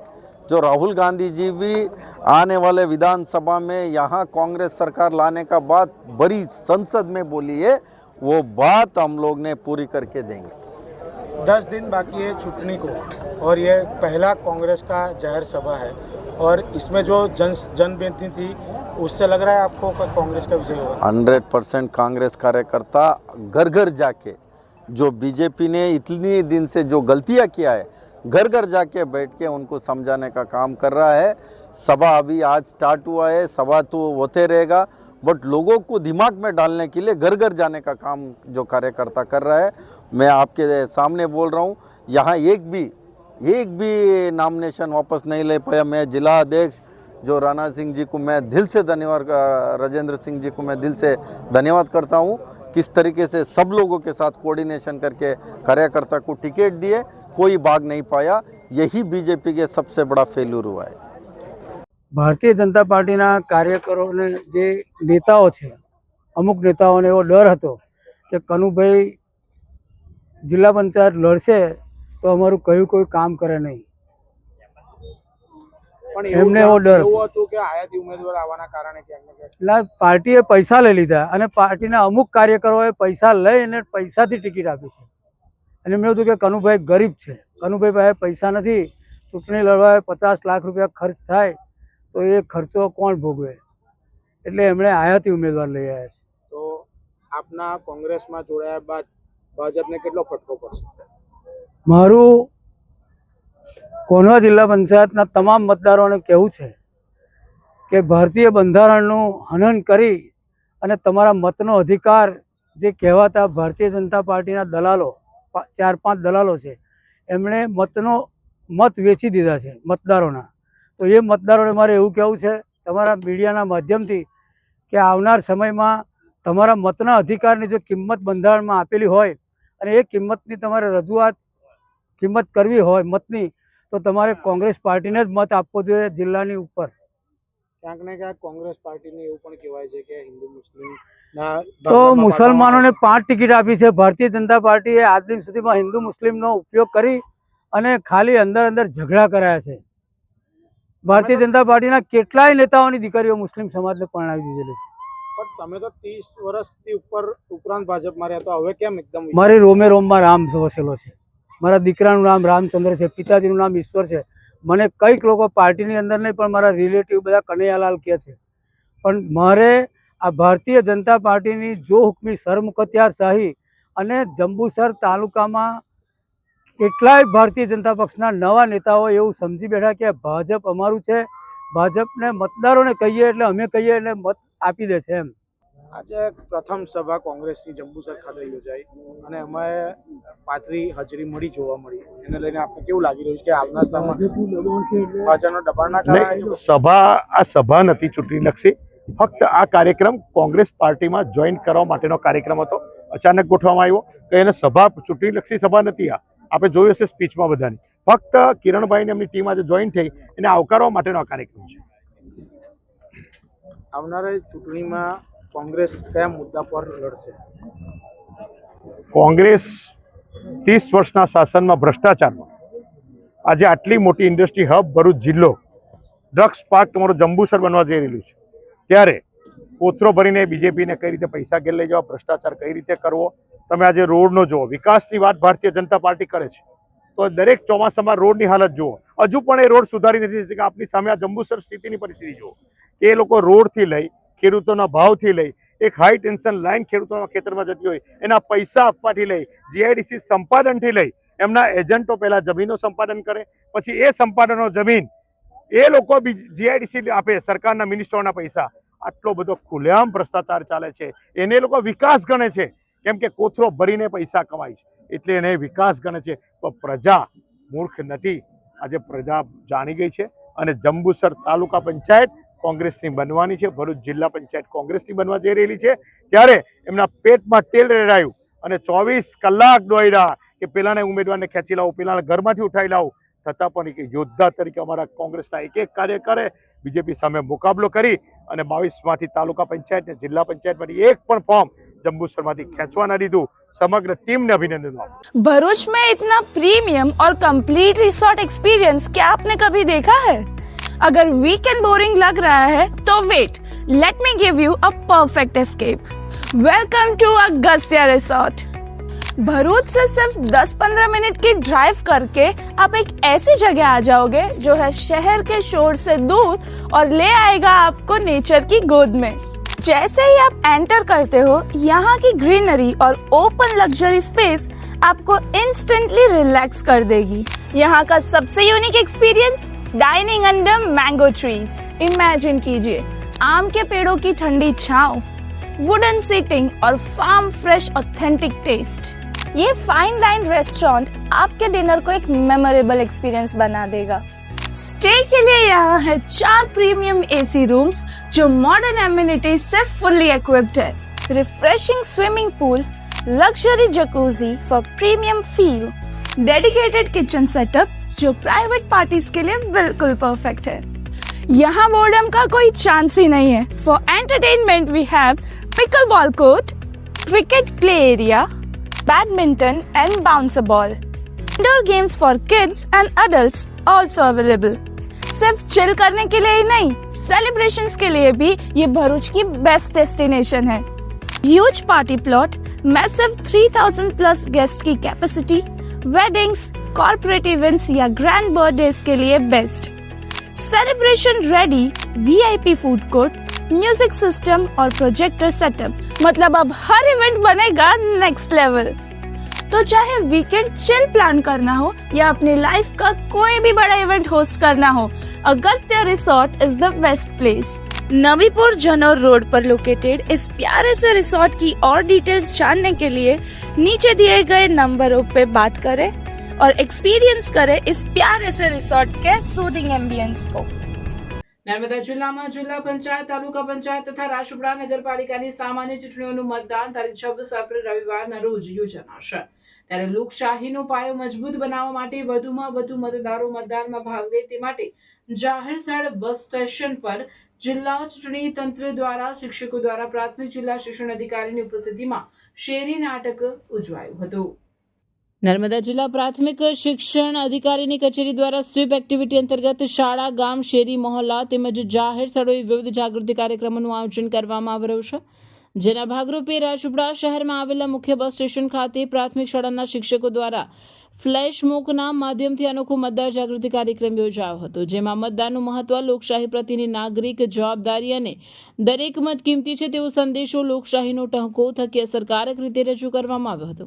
जो राहुल गांधी जी भी आने वाले विधानसभा में यहाँ कांग्रेस सरकार लाने का बात बड़ी संसद में बोली है, वो बात हम लोग ने पूरी करके देंगे। 10 दिन बाकी है छुट्टी को और ये पहला कांग्रेस का जाहिर सभा है और इसमें जो जनबेनती थी उससे लग रहा है आपको कि कांग्रेस का विजय होगा? 100% कांग्रेस कार्यकर्ता घर घर जाके जो बीजेपी ने इतने दिन से जो गलतियां किया है, घर घर जाके बैठ के उनको समझाने का काम कर रहा है। सभा अभी आज स्टार्ट हुआ है, सभा तो होते रहेगा, बट लोगों को दिमाग में डालने के लिए घर घर जाने का काम जो कार्यकर्ता कर रहा है। मैं आपके सामने बोल रहा हूँ, यहाँ एक भी नॉमिनेशन वापस नहीं ले पाया। मैं जिला अध्यक्ष जो राणा सिंह जी को मैं दिल से धन्यवाद, राजेंद्र सिंह जी को मैं दिल से धन्यवाद करता हूँ, किस तरीके से सब लोगों के साथ कोऑर्डिनेशन करके कार्यकर्ता को टिकट दिए, कोई भाग नहीं पाया। यही बीजेपी के सबसे बड़ा फेल्यूर हुआ है। ભારતીય જનતા પાર્ટીના કાર્યકરોને જે નેતાઓ છે, અમુક નેતાઓને એવો ડર હતો કે કનુભાઈ જિલ્લા પંચાયત લડશે તો અમારું કયું કોઈ કામ કરે નહીં, પણ એમને એવો ડર એવું હતું કે આયાતી ઉમેદવાર આવવાના કારણે ક્યાંક ને ક્યાંક એટલે પાર્ટીએ પૈસા લઈ લીધા અને પાર્ટીના અમુક કાર્યકરોએ પૈસા લઈને પૈસાથી ટિકિટ આપી છે અને એમને હતું કે કનુભાઈ ગરીબ છે, કનુભાઈ પાસે પૈસા નથી, ચૂંટણી લડવા 50 લાખ રૂપિયા ખર્ચ થાય તો એ ખર્ચો કોણ ભોગવે, એટલે એમણે આયાતી ઉમેદવાર લઈ આવ્યા છે। તો આપના કોંગ્રેસમાં જોડાયા બાદ ભાજપને કેટલો ફટકો પડશે? મારું કોનવા જિલ્લા પંચાયતના તમામ મતદારોને કહેવું છે કે ભારતીય બંધારણનું હનન કરી અને તમારા મતનો અધિકાર જે કહેવાતા ભારતીય જનતા પાર્ટીના દલાલો 4-5 દલાલો છે, એમણે મત વેચી દીધા છે મતદારોના। તો એ મતદારોને મારે એવું કહેવું છે તમારા મીડિયાના માધ્યમથી કે આવનાર સમયમાં તમારા મતના અધિકારની જો કિંમત બંધારણમાં આપેલી હોય અને એ કિંમતની તમારે રજૂઆત કિંમત કરવી હોય મતની, તો તમારે કોંગ્રેસ પાર્ટીને જ મત આપવો જોઈએ જિલ્લાની ઉપર। ક્યાંક ને ક્યાંક કોંગ્રેસ પાર્ટીને એવું પણ કહેવાય છે કે હિન્દુ મુસ્લિમના તો મુસલમાનોને 5 ટિકિટ આપી છે। ભારતીય જનતા પાર્ટીએ આજ દિન સુધીમાં હિન્દુ મુસ્લિમનો ઉપયોગ કરી અને ખાલી અંદર ઝઘડા કરાયા છે। ભારતીય જનતા પાર્ટીના કેટલાય નેતાઓની દીકરીઓ મુસ્લિમ સમાજને પરણાવી દીધેલી છે। પણ તમે તો 30 વર્ષથી ઉપરાંત ભાજપમાં રહ્યા, તો હવે કેમ એકદમ? મારી રોમે રોમમાં રામ વસેલો છે, મારા દીકરાનું નામ રામચંદ્ર છે, પિતાજીનું નામ ઈશ્વર છે। મને કંઈક લોકો પાર્ટીની અંદર નહીં પણ મારા રિલેટિવ બધા કનૈયાલાલ કહે છે, પણ મારે આ ભારતીય જનતા પાર્ટીની જો હુકમી સરમુખત્યારશાહી અને જંબુસર તાલુકામાં કેટલાય ભારતીય જનતા પક્ષના નવા નેતાઓ એવું સમજી બેઠા કે ભાજપ અમારું છે, ભાજપને મતદારોને કહીએ એટલે અમે કહીએ એટલે મત આપી દે છે એમ। આજે પ્રથમ સભા કોંગ્રેસની જંબુસર ખાતે યોજાઈ અને અમે પાતળી હાજરી જોવા મળી, એને લઈને આપણે કેવું લાગી રહ્યું છે કે આવનાર સમયમાં ભાજપનો દબાણના કારણે આ સભા નથી ચૂંટણીલક્ષી, ફક્ત આ કાર્યક્રમ કોંગ્રેસ પાર્ટીમાં જોઈન કરવા માટેનો કાર્યક્રમ હતો, અચાનક ગોઠવવામાં આવ્યો કે એને સભા ચૂંટણીલક્ષી સભા નથી। આપણે જોયું હશે સ્પીચમાં બધાની, ફક્ત કિરણભાઈને એમની ટીમ આજે જોઈન થઈ એને આવકારવા માટેનો આ કાર્યક્રમ છે। આવનારી ચૂંટણીમાં કોંગ્રેસ કયા મુદ્દા પર લડશે? કોંગ્રેસ 30 વર્ષના શાસનમાં ભ્રષ્ટાચારમાં આજે આટલી મોટી ઇન્ડસ્ટ્રી હબ ભરૂચ જિલ્લો ડ્રગ્સ પાર્ક તમારો જંબુસર બનવા જઈ રહેલું છે, ત્યારે કોથરો ભરીને બીજેપીને કઈ રીતે પૈસા ઘેર લઈ જવા, ભ્રષ્ટાચાર કઈ રીતે કરવો, તમે આજે રોડનો જુઓ, વિકાસની વાત ભારતીય જનતા પાર્ટી કરે છે તો દરેક ચોમાસામાં રોડની હાલત જુઓ, હજુ પણ એ રોડ સુધારી નથી કે આપની સામે આ જંબુસર સ્થિતિની પરિસ્થિતિ જુઓ કે એ લોકો રોડથી લઈ ખેડૂતોના ભાવથી લઈ એક હાઈ ટેન્શન લાઈન ખેડૂતોના ખેતરમાં જતી હોય એના પૈસા આપવાથી લઈ જીઆઈડીસી સંપાદનથી લઈ એમના એજન્ટો પહેલા જમીનો સંપાદન કરે, પછી એ સંપાદનો જમીન એ લોકો જીઆઈડીસી આપે, સરકારના મિનિસ્ટરોના પૈસા। આટલો બધો ખુલ્લેઆમ ભ્રષ્ટાચાર ચાલે છે, એને લોકો વિકાસ ગણે છે કેમ કે કોથરો ભરીને પૈસા કમાય છે। એટલે એને વિકાસ ગણે છે, પણ પ્રજા મૂર્ખ નથી. આજે પ્રજા જાણી ગઈ છે અને જંબુસર તાલુકા પંચાયત કોંગ્રેસની બનવાની છે, ભરૂચ જિલ્લા પંચાયત કોંગ્રેસની બનવા જઈ રહેલી છે. ત્યારે એમના પેટમાં તેલ રેડાયું અને 24 કલાક દોડ્યા કે પેલાને ઉમેદવારને ખેંચી લાવો, પેલાને ઘરમાંથી ઉઠાવી લાવો, છતાં પણ એક યોદ્ધા તરીકે અમારા કોંગ્રેસના એક કાર્યકરે બીજેપી સામે મુકાબલો કરી અને 22માંથી તાલુકા પંચાયત ને જિલ્લા પંચાયતમાંથી એક પણ ફોર્મ जम्बूसरમાંથી ખેંચવા ન દીધું. समग्र टीम ने अभिनंदन। भरूच में इतना प्रीमियम और कंप्लीट रिसोर्ट एक्सपीरियंस क्या आपने कभी देखा है? अगर वीकेंड बोरिंग लग रहा है तो wait, let me give you a perfect escape. Welcome to Agastya resort. Bharuch से सिर्फ 10-15 मिनट की ड्राइव करके आप एक ऐसी जगह आ जाओगे जो है शहर के शोर से दूर और ले आएगा आपको नेचर की गोद में। जैसे ही आप एंटर करते हो, यहाँ की ग्रीनरी और ओपन लग्जरी स्पेस आपको इंस्टेंटली रिलैक्स कर देगी। यहाँ का सबसे unique experience, dining under mango trees. Imagine कीजिए आम के पेड़ों की ठंडी छांव, वुडन सीटिंग और फार्म फ्रेश ऑथेंटिक टेस्ट। ये फाइन डाइन रेस्टोरेंट आपके डिनर को एक मेमोरेबल एक्सपीरियंस बना देगा। स्टे के लिए यहाँ है 4 प्रीमियम एसी रूम्स जो मॉडर्न एमिनिटीज से फुल्ली इक्विप्ड है। Refreshing swimming pool, luxury jacuzzi for premium feel, dedicated kitchen setup जो प्राइवेट पार्टीज के लिए बिल्कुल परफेक्ट है। यहाँ बोर्डम का कोई चांस ही नहीं है। For entertainment we have pickleball court, cricket play area, badminton and bouncer ball, indoor games for kids and adults also available. सिर्फ चिल करने के लिए ही नहीं, सेलिब्रेशंस के लिए भी ये भरूच की बेस्ट डेस्टिनेशन है। Huge party plot, massive 3000 plus guest की कैपेसिटी, वेडिंग्स, कॉर्पोरेट इवेंट्स या ग्रैंड बर्थडेज के लिए best. Celebration ready VIP food court, music system और प्रोजेक्टर सेटअप, मतलब अब हर इवेंट बनेगा नेक्स्ट लेवल। तो चाहे वीकेंड चिल प्लान करना हो या अपनी लाइफ का कोई भी बड़ा इवेंट होस्ट करना हो, Agastya resort is the best place. Navipur Janaur road पर लोकेटेड इस प्यारे से रिसोर्ट की और डिटेल्स जानने के लिए नीचे दिए गए नंबरों पे बात करें और एक्सपीरियंस करें इस प्यारे से रिसोर्ट के सूदिंग एम्बियंस को। નર્મદા જિલ્લામાં જિલ્લા પંચાયત, તાલુકા પંચાયત તથા રાજપીપળા નગરપાલિકાની સામાન્ય ચૂંટણીઓનું મતદાન તારીખ 26 એપ્રિલ રવિવારના રોજ યોજાનાર. ત્યારે લોકશાહીનો પાયો મજબૂત બનાવવા માટે વધુમાં વધુ મતદારો મતદાનમાં ભાગ લે તે માટે જાહેર સ્થળ બસ સ્ટેશન પર જિલ્લા ચૂંટણી તંત્ર દ્વારા શિક્ષકો દ્વારા પ્રાથમિક જિલ્લા શિક્ષણ અધિકારીની ઉપસ્થિતિમાં શેરી નાટક ઉજવાયું હતું. નર્મદા જિલ્લા પ્રાથમિક શિક્ષણ અધિકારીની કચેરી દ્વારા સ્વીપ એક્ટિવિટી અંતર્ગત શાળા, ગામ, શેરી, મહોલ્લા તેમજ જાહેર સ્થળોએ વિવિધ જાગૃતિ કાર્યક્રમોનું આયોજન કરવામાં આવી રહ્યું છે. જેના ભાગરૂપે રાજપીપળા શહેરમાં આવેલા મુખ્ય બસ સ્ટેશન ખાતે પ્રાથમિક શાળાના શિક્ષકો દ્વારા ફ્લેશ મોકના માધ્યમથી અનોખો મતદાર જાગૃતિ કાર્યક્રમ યોજાયો હતો. જેમાં મતદાનનું મહત્વ, લોકશાહી પ્રત્યેની નાગરિક જવાબદારી અને દરેક મત કિંમતી છે તેવો સંદેશો લોકશાહીનો ટહુકો થકી અસરકારક રીતે રજૂ કરવામાં આવ્યો હતો.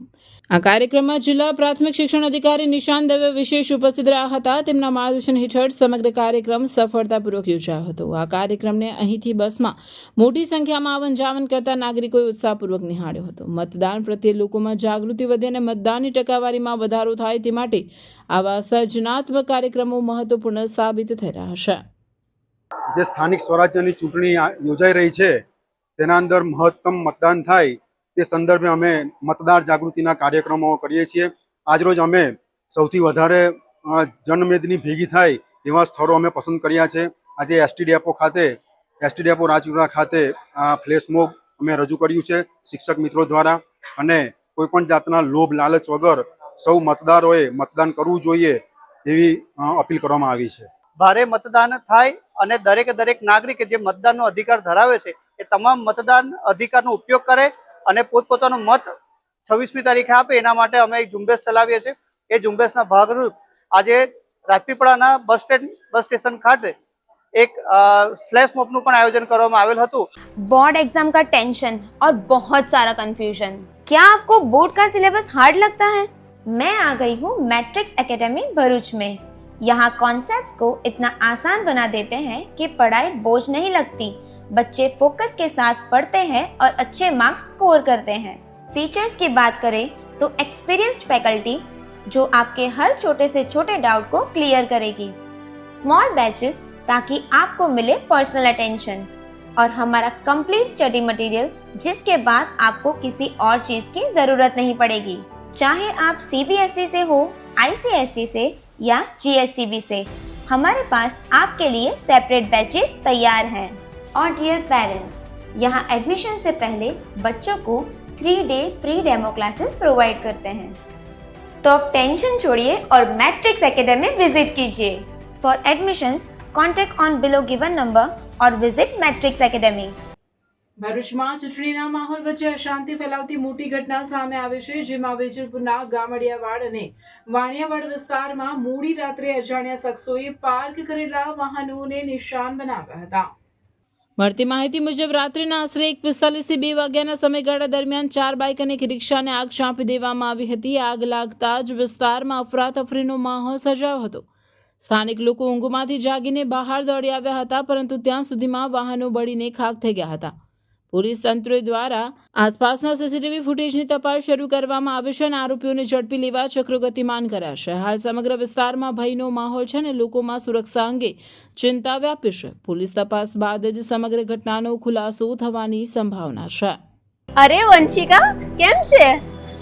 આ કાર્યક્રમમાં જિલ્લા પ્રાથમિક શિક્ષણ અધિકારી નિશાન દવે વિશેષ ઉપસ્થિત રહ્યા હતા. તેમના માર્ગદર્શન હેઠળ સમગ્ર કાર્યક્રમ સફળતાપૂર્વક યોજાયો હતો. આ કાર્યક્રમને અહીંથી બસમાં મોટી સંખ્યામાં આવન જાવન કરતા નાગરિકોએ ઉત્સાહપૂર્વક નિહાળ્યો હતો. મતદાન પ્રત્યે લોકોમાં જાગૃતિ વધે અને મતદાનની ટકાવારીમાં વધારો થાય તે માટે આવા સર્જનાત્મક કાર્યક્રમો મહત્વપૂર્ણ સાબિત થઈ રહ્યા છે. જે સ્થાનિક સ્વરાજ્યની ચૂંટણી યોજાઈ રહી છે તેના અંદર મહત્તમ મતદાન થાય તે સંદર્ભે અમે મતદાર જાગૃતિના કાર્યક્રમો કરીએ છીએ. આજરોજ અમે સૌથી વધારે જનમેદની ભેગી થાય એવા સ્થળો અમે પસંદ કર્યા છે. આજે એસટી ડેપો રાજપીપળા ખાતે આ ફ્લેશ મોબ અમે રજૂ કર્યું છે શિક્ષક મિત્રો દ્વારા, અને કોઈ પણ જાતના લોભ લાલચ વગર સૌ મતદારોએ મતદાન કરવું જોઈએ એવી અપીલ કરવામાં આવી છે. ભારે મતદાન થાય અને દરેક નાગરિક જે મતદાનનો અધિકાર ધરાવે છે એ તમામ મતદાન અધિકારનો ઉપયોગ કરે અને પોતપોતાનો મત 26મી તારીખે આપે, એના માટે અમે એક ઝુંબેશ ચલાવીએ છીએ. એ ઝુંબેશના ભાગરૂપ આજે રાજપીપળાના બસ સ્ટેશન ખાતે एक फ्लैश मॉब નું પણ आयोजन કરવામાં આવેલ હતું. बोर्ड एग्जाम का टेंशन और बहुत सारा कंफ्यूजन, क्या आपको बोर्ड का सिलेबस हार्ड लगता है? मैं आ गई हूँ मैट्रिक्स एकेडमी भरूच में। यहाँ कॉन्सेप्ट्स को इतना आसान बना देते हैं कि पढ़ाई बोझ नहीं लगती, बच्चे फोकस के साथ पढ़ते हैं और अच्छे मार्क्स स्कोर करते हैं। फीचर्स की बात करें तो एक्सपीरियंस्ड फैकल्टी जो आपके हर छोटे से छोटे डाउट को क्लियर करेगी। स्मॉल बैचेस ताकि आपको मिले पर्सनल अटेंशन, और हमारा कंप्लीट स्टडी मटेरियल जिसके बाद आपको किसी और चीज की जरूरत नहीं पड़ेगी। चाहे आप CBSE से हो, ICSE से या GSCB से, हमारे पास आपके लिए सेपरेट बैचेस तैयार हैं। और डियर पेरेंट्स, यहाँ एडमिशन से पहले बच्चों को 3-day free demo classes provide करते हैं। तो अब टेंशन छोड़िए और मैट्रिक्स एकेडमी विजिट कीजिए। For admissions contact on below given number और विजिट मैट्रिक्स एकेडमी। ભરૂચમાં ચૂંટણીના માહોલ વચ્ચે અશાંતિ ફેલાવતી મોટી ઘટના સામે આવી છે, જેમાં વેજલપુરના ગામડિયાવાડ અને વાણિયાવાડ વિસ્તારમાં મોડી રાત્રે અજાણ્યા શખ્સોએ પાર્ક કરેલા વાહનોને નિશાન બનાવ્યા હતા। મળતી માહિતી મુજબ રાત્રિના આશરે 1:45 થી 2 વાગ્યાના સમયગાળા દરમિયાન 4 બાઇક અને એક રિક્ષાને આગ ચાંપી દેવામાં આવી હતી। આગ લાગતા જ વિસ્તારમાં અફરાતફરીનો માહોલ સર્જાયો હતો। સ્થાનિક લોકો ઊંઘમાંથી જાગીને બહાર દોડી આવ્યા હતા, પરંતુ ત્યાં સુધીમાં વાહનો બળીને ખાખ થઈ ગયા હતા। પોલીસ તંત્ર દ્વારા આસપાસના CCTV ફૂટેજની તપાસ શરૂ કરવામાં આવી છે અને આરોપીઓને ઝડપી લેવા ચક્રો ગતિમાન કર્યા છે। હાલ સમગ્ર વિસ્તારમાં ભયનો માહોલ છે અને લોકોમાં સુરક્ષા અંગે ચિંતા વ્યાપી છે। પોલીસ તપાસ બાદ જ સમગ્ર ઘટનાનો ખુલાસો થવાની સંભાવના છે। અરે વંશિકા, કેમ છે?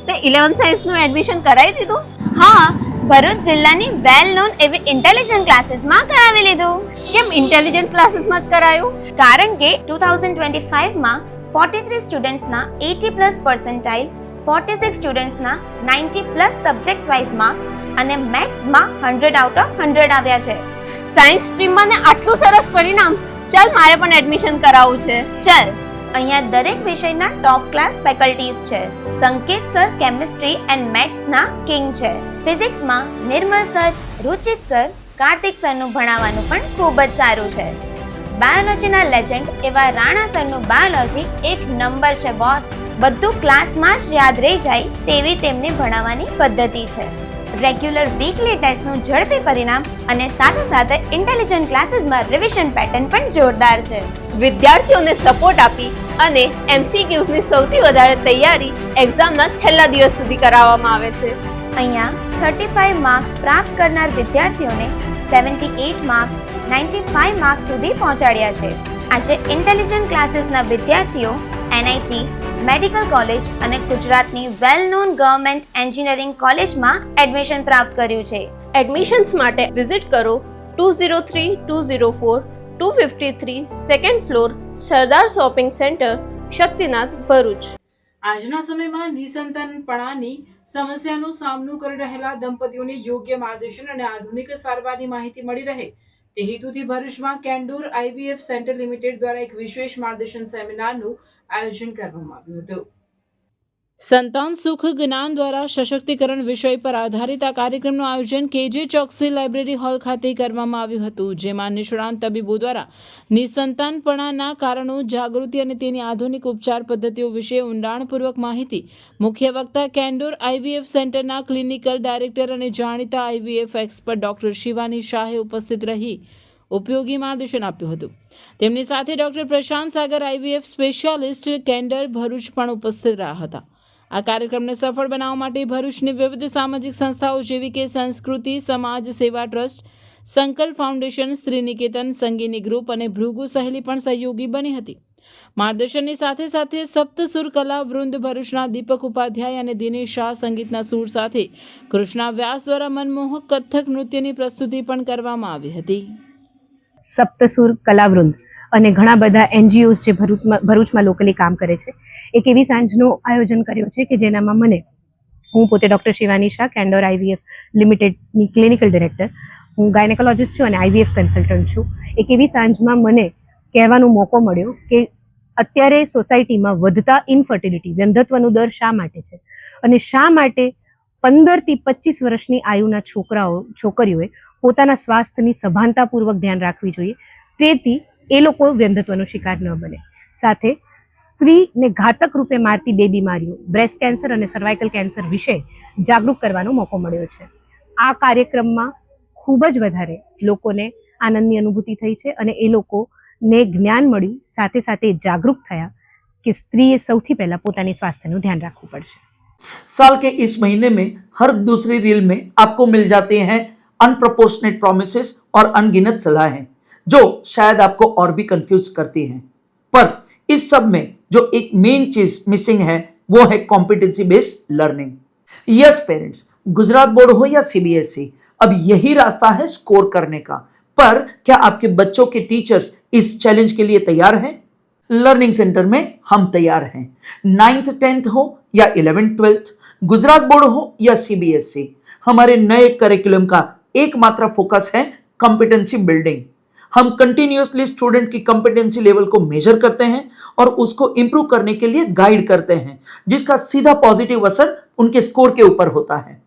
તે 11th સાયન્સ નું એડમિશન કરાવી દીધું? હા, ભરૂચ જિલ્લાની વેલ નોન એવી ઇન્ટેલિજન્ટ ક્લાસીસમાં કરાવી લીધું। કેમ ઇન્ટેલિજન્ટ ક્લાસીસમાં જ કરાયું? કારણ કે 2025 માં 43 સ્ટુડન્ટ્સના 80+ પર્સન્ટાઇલ, 46 સ્ટુડન્ટ્સના 90+ સબ્જેક્ટ્સ વાઇઝ માર્ક્સ અને મેથ્સમાં 100 આઉટ ઓફ 100 આવ્યા છે। સાયન્સ સ્ટ્રીમમાં ને આટલું સરસ પરિણામ! ચાલ, મારે પણ એડમિશન કરાવવું છે। ચાલ, અહીંયા દરેક વિષયના ટોપ ક્લાસ ફેકલ્ટીઝ છે। સંકેત સર કેમિસ્ટ્રી એન્ડ મેથ્સના કિંગ છે। ફિઝિક્સમાં નિર્મલ સર, રુચિત સર, કાર્તિક સરનું ભણાવવાનું પણ ખૂબ જ સારું છે। બાયોલોજીના લેજેન્ડ એવા રાણા સરનું બાયોલોજી એક નંબર છે બોસ। બધું ક્લાસમાં જ યાદ રહી જાય તેવી તેમની ભણાવવાની પદ્ધતિ છે। રેગ્યુલર વીકલી ટેસ્ટનું ઝડપી પરિણામ અને સાથે સાથે ઇન્ટેલિજન્ટ ક્લાસીસમાં રિવિઝન પેટર્ન પણ જોરદાર છે। વિદ્યાર્થીઓને સપોર્ટ આપી અને MCQsની સૌથી વધારે તૈયારી એક્ઝામના છેલ્લા દિવસ સુધી કરાવવામાં આવે છે। અહીંયા 35 માર્ક્સ પ્રાપ્ત કરનાર વિદ્યાર્થીઓને 78 માર્ક્સ, 95 માર્ક્સ સુધી પહોંચાડ્યા છે। આજે ઇન્ટેલિજન્ટ ક્લાસીસના વિદ્યાર્થીઓ NIT, મેડિકલ કોલેજ અને ગુજરાતની વેલ નોન ગવર્મેન્ટ એન્જિનિયરિંગ કોલેજમાં એડમિશન પ્રાપ્ત કર્યું છે। એડમિશન્સ માટે વિઝિટ કરો 203-204 253 સેકન્ડ ફ્લોર, સરદાર શોપિંગ સેન્ટર, શક્તિનાથ, ભરૂચ। આજના સમયમાં નિસંતાનપણાની સમસ્યાનો સામનો કરી રહેલા દંપતીઓને યોગ્ય માર્ગદર્શન અને આધુનિક સારવારની માહિતી મળી રહે તે હેતુથી ભરૂચમાં કેન્ડોર IVF સેન્ટર લિમિટેડ દ્વારા એક વિશેષ માર્ગદર્શન સેમિનારનું આયોજન કરવામાં આવ્યું હતું। સંતાન સુખ જ્ઞાન દ્વારા સશક્તિકરણ વિષય પર આધારિત આ કાર્યક્રમનું આયોજન KJ ચોકસી લાઇબ્રેરી હોલ ખાતે કરવામાં આવ્યું હતું, જેમાં નિષ્ણાંત તબીબો દ્વારા નિસંતાનપણાના કારણો, જાગૃતિ અને તેની આધુનિક ઉપચાર પદ્ધતિઓ વિશે ઊંડાણપૂર્વક માહિતી મુખ્ય વક્તા કેન્ડોર IVF સેન્ટરના ક્લિનિકલ ડાયરેક્ટર અને જાણીતા IVF એક્સપર્ટ ડોક્ટર શિવાની શાહે ઉપસ્થિત રહી ઉપયોગી માર્ગદર્શન આપ્યું હતું। તેમની સાથે ડોક્ટર પ્રશાંત સાગર IVF સ્પેશિયાલિસ્ટ કેન્ડર ભરૂચ પણ ઉપસ્થિત રહ્યા હતા। આ કાર્યક્રમને સફળ બનાવવા માટે ભરૂચની વિવિધ સામાજિક સંસ્થાઓ જેવી કે સંસ્કૃતિ સમાજ સેવા ટ્રસ્ટ, સંકલ્પ ફાઉન્ડેશન, સ્ત્રી નિકેતન, સંગીની ગ્રુપ અને ભૃગુ સહેલી પણ સહયોગી બની હતી। માર્ગદર્શનની સાથે સાથે સપ્તસુર કલા વૃંદ ભરૂચના દીપક ઉપાધ્યાય અને દિનેશ શાહ સંગીતના સૂર સાથે કૃષ્ણા વ્યાસ દ્વારા મનમોહક કથક નૃત્યની પ્રસ્તુતિ પણ કરવામાં આવી હતી। સપ્તસુર કલાવૃંદ અને ઘણા બધા NGOs જે ભરૂચમાં લોકલી કામ કરે છે, એક એવી સાંજનું આયોજન કર્યું છે કે જેનામાં હું પોતે doctor Shivani Shah, Candor IVF લિમિટેડની ક્લિનિકલ ડિરેક્ટર, હું ગાયનેકોલોજિસ્ટ છું અને IVF કન્સલ્ટન્ટ છું। એક એવી સાંજમાં મને કહેવાનો મોકો મળ્યો કે અત્યારે સોસાયટીમાં વધતા ઇનફર્ટિલિટી, વ્યંધત્વનો દર શા માટે છે અને શા માટે 15 થી 25 વર્ષની આયુના છોકરીઓએ પોતાના સ્વાસ્થ્યની સભાનતાપૂર્વક ધ્યાન રાખવી જોઈએ, તેથી એ લોકો વ્યંધત્વનો શિકાર ન બને। સાથે સ્ત્રીને ઘાતક રૂપે મારતી 2 બીમારીઓ, બ્રેસ્ટ કેન્સર અને સર્વાઇકલ કેન્સર વિશે જાગૃત કરવાનો મોકો મળ્યો છે। આ કાર્યક્રમમાં ખૂબ જ વધારે લોકોને આનંદની અનુભૂતિ થઈ છે અને એ લોકોને જ્ઞાન મળ્યું, સાથે સાથે જાગૃત થયા કે સ્ત્રીએ સૌથી પહેલાં પોતાની સ્વાસ્થ્યનું ધ્યાન રાખવું પડશે। साल के इस महीने में हर दूसरी रील में आपको मिल जाते हैं अनप्रोपोर्शनेट प्रोमिसेस और अनगिनत सलाहें जो शायद आपको और भी कंफ्यूज करती हैं। पर इस सब में जो एक मेन चीज मिसिंग है वो है competency based learning. Yes parents, Gujarat board हो या सीबीएसई, अब यही रास्ता है स्कोर करने का। पर क्या आपके बच्चों के टीचर्स इस चैलेंज के लिए तैयार हैं? लर्निंग सेंटर में हम तैयार हैं। 9th 10th हो या 11th 12th, गुजरात बोर्ड हो या सीबीएसई, हमारे नए करिकुलम का एकमात्र फोकस है कॉम्पिटेंसी बिल्डिंग। हम कंटिन्यूअसली स्टूडेंट की कॉम्पिटेंसी लेवल को मेजर करते हैं और उसको इंप्रूव करने के लिए गाइड करते हैं, जिसका सीधा पॉजिटिव असर उनके स्कोर के ऊपर होता है।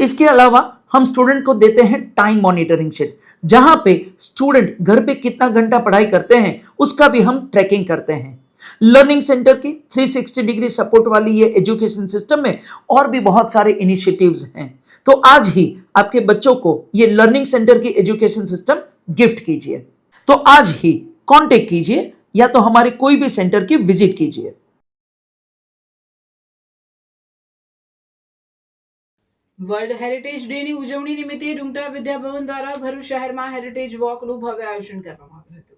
इसके अलावा हम स्टूडेंट को देते हैं टाइम मॉनिटरिंग शीट, जहां पे स्टूडेंट घर पे कितना घंटा पढ़ाई करते हैं उसका भी हम ट्रैकिंग करते हैं। लर्निंग सेंटर की 360 डिग्री सपोर्ट वाली ये एजुकेशन सिस्टम में और भी बहुत सारे इनिशिएटिव्स हैं। तो आज ही आपके बच्चों को ये लर्निंग सेंटर की एजुकेशन सिस्टम गिफ्ट कीजिए। तो आज ही कांटेक्ट कीजिए या तो हमारे कोई भी सेंटर की विजिट कीजिए। વર્લ્ડ હેરિટેજ ડેની ઉજવણી નિમિત્તે રૂંગટા વિદ્યાભવન દ્વારા ભરૂચ શહેરમાં હેરિટેજ વોકનું ભવ્ય આયોજન કરવામાં આવ્યું હતું।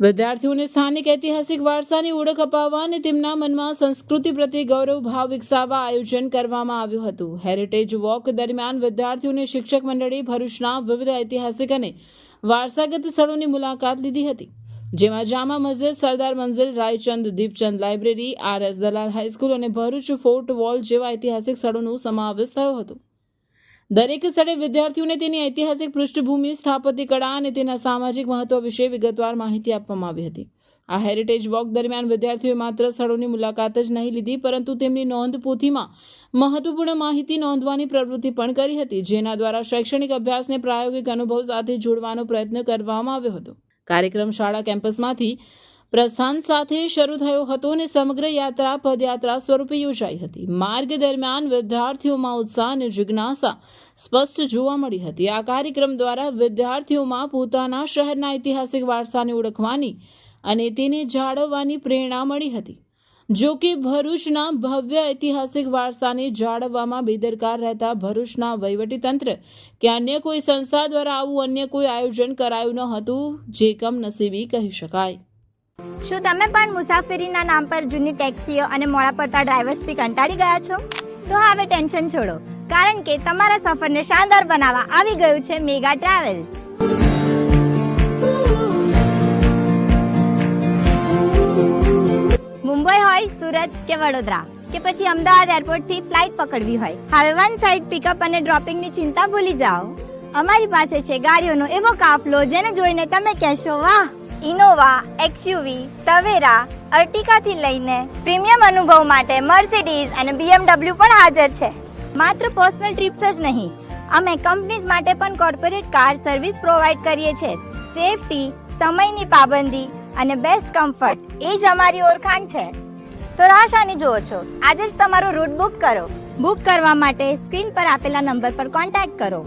વિદ્યાર્થીઓને સ્થાનિક ઐતિહાસિક વારસાની ઓળખ અપાવવા અને તેમના મનમાં સંસ્કૃતિ પ્રત્યે ગૌરવ ભાવ વિકસાવવા આયોજન કરવામાં આવ્યું હતું। હેરિટેજ વોક દરમિયાન વિદ્યાર્થીઓને શિક્ષક મંડળે ભરૂચના વિવિધ ઐતિહાસિક અને વારસાગત સ્થળોની મુલાકાત લીધી હતી, જેમાં જામા મસ્જિદ, સરદાર મંઝિલ, રાયચંદ દીપચંદ લાઇબ્રેરી, RS દલાલ હાઈસ્કૂલ અને ભરૂચ ફોર્ટ વોલ જેવા ઐતિહાસિક સ્થળોનો સમાવેશ થયો હતો। દરેક સ્થળે વિદ્યાર્થીઓને તેની ઐતિહાસિક પૃષ્ઠભૂમિ, સ્થાપત્ય કળા અને તેના સામાજિક મહત્વ વિશે વિગતવાર માહિતી આપવામાં આવી હતી। આ હેરિટેજ વોક દરમિયાન વિદ્યાર્થીઓએ માત્ર સ્થળોની મુલાકાત જ નહીં લીધી, પરંતુ તેમની નોંધ પોથીમાં મહત્વપૂર્ણ માહિતી નોંધવાની પ્રવૃત્તિ પણ કરી હતી, જેના દ્વારા શૈક્ષણિક અભ્યાસને પ્રાયોગિક અનુભવ સાથે જોડવાનો પ્રયત્ન કરવામાં આવ્યો હતો। કાર્યક્રમ શાળા કેમ્પસમાંથી પ્રસ્થાન સાથે શરૂ થયો હતો અને સમગ્ર યાત્રા પદયાત્રા સ્વરૂપે યોજાઈ હતી। માર્ગ દરમિયાન વિદ્યાર્થીઓમાં ઉત્સાહ અને જિજ્ઞાસા સ્પષ્ટ જોવા મળી હતી। આ કાર્યક્રમ દ્વારા વિદ્યાર્થીઓમાં પોતાના શહેરના ઐતિહાસિક વારસાને ઓળખવાની અને તેને જાળવવાની પ્રેરણા મળી હતી। જો કે ભરૂચના ભવ્ય ઐતિહાસિક વારસાને જાળવવામાં બેદરકાર રહેતા ભરૂચના વહીવટીતંત્ર કે અન્ય કોઈ સંસ્થા દ્વારા આવું અન્ય કોઈ આયોજન કરાયું ન હતું, જે કમનસીબી કહી શકાય। શું તમે પણ મુસાફરીના નામ પર જૂની ટેક્સીઓ અને મોડા પડતા ડ્રાઈવર્સથી કંટાળી ગયા છો? તો હવે ટેન્શન છોડો, કારણ કે તમારા સફરને શાનદાર બનાવવા આવી ગયું છે મેગા ટ્રાવેલ્સ। મુંબઈ હોય, સુરત કે વડોદરા કે પછી અમદાવાદ એરપોર્ટથી ફ્લાઇટ પકડવી હોય, હવે વન સાઇડ પિકઅપ અને ડ્રોપિંગની ચિંતા ભૂલી જાઓ। અમારી પાસે છે ગાડીઓનો એવો કાફલો જેને જોઈને તમે કહેશો વાહ। ઇનોવા, એક્સયુવી, તવેરા, અર્ટિકાથી લઈને પ્રીમિયમ અનુભવ માટે મર્સિડીઝ અને BMW પણ હાજર છે। માત્ર પર્સનલ ટ્રીપ્સ જ નહીં, અમે કંપનીઝ માટે પણ કોર્પોરેટ કાર સર્વિસ પ્રોવાઈડ કરીએ છીએ। સેફટી, સમયની પાબંદી અને બેસ્ટ કમ્ફર્ટ એ જ અમારી ઓળખાણ છે। તો રાહ શાની જુઓ છો? આજે જ તમારો રૂટ બુક કરો। બુક કરવા માટે સ્ક્રીન પર આપેલા નંબર પર કોન્ટેક્ટ કરો।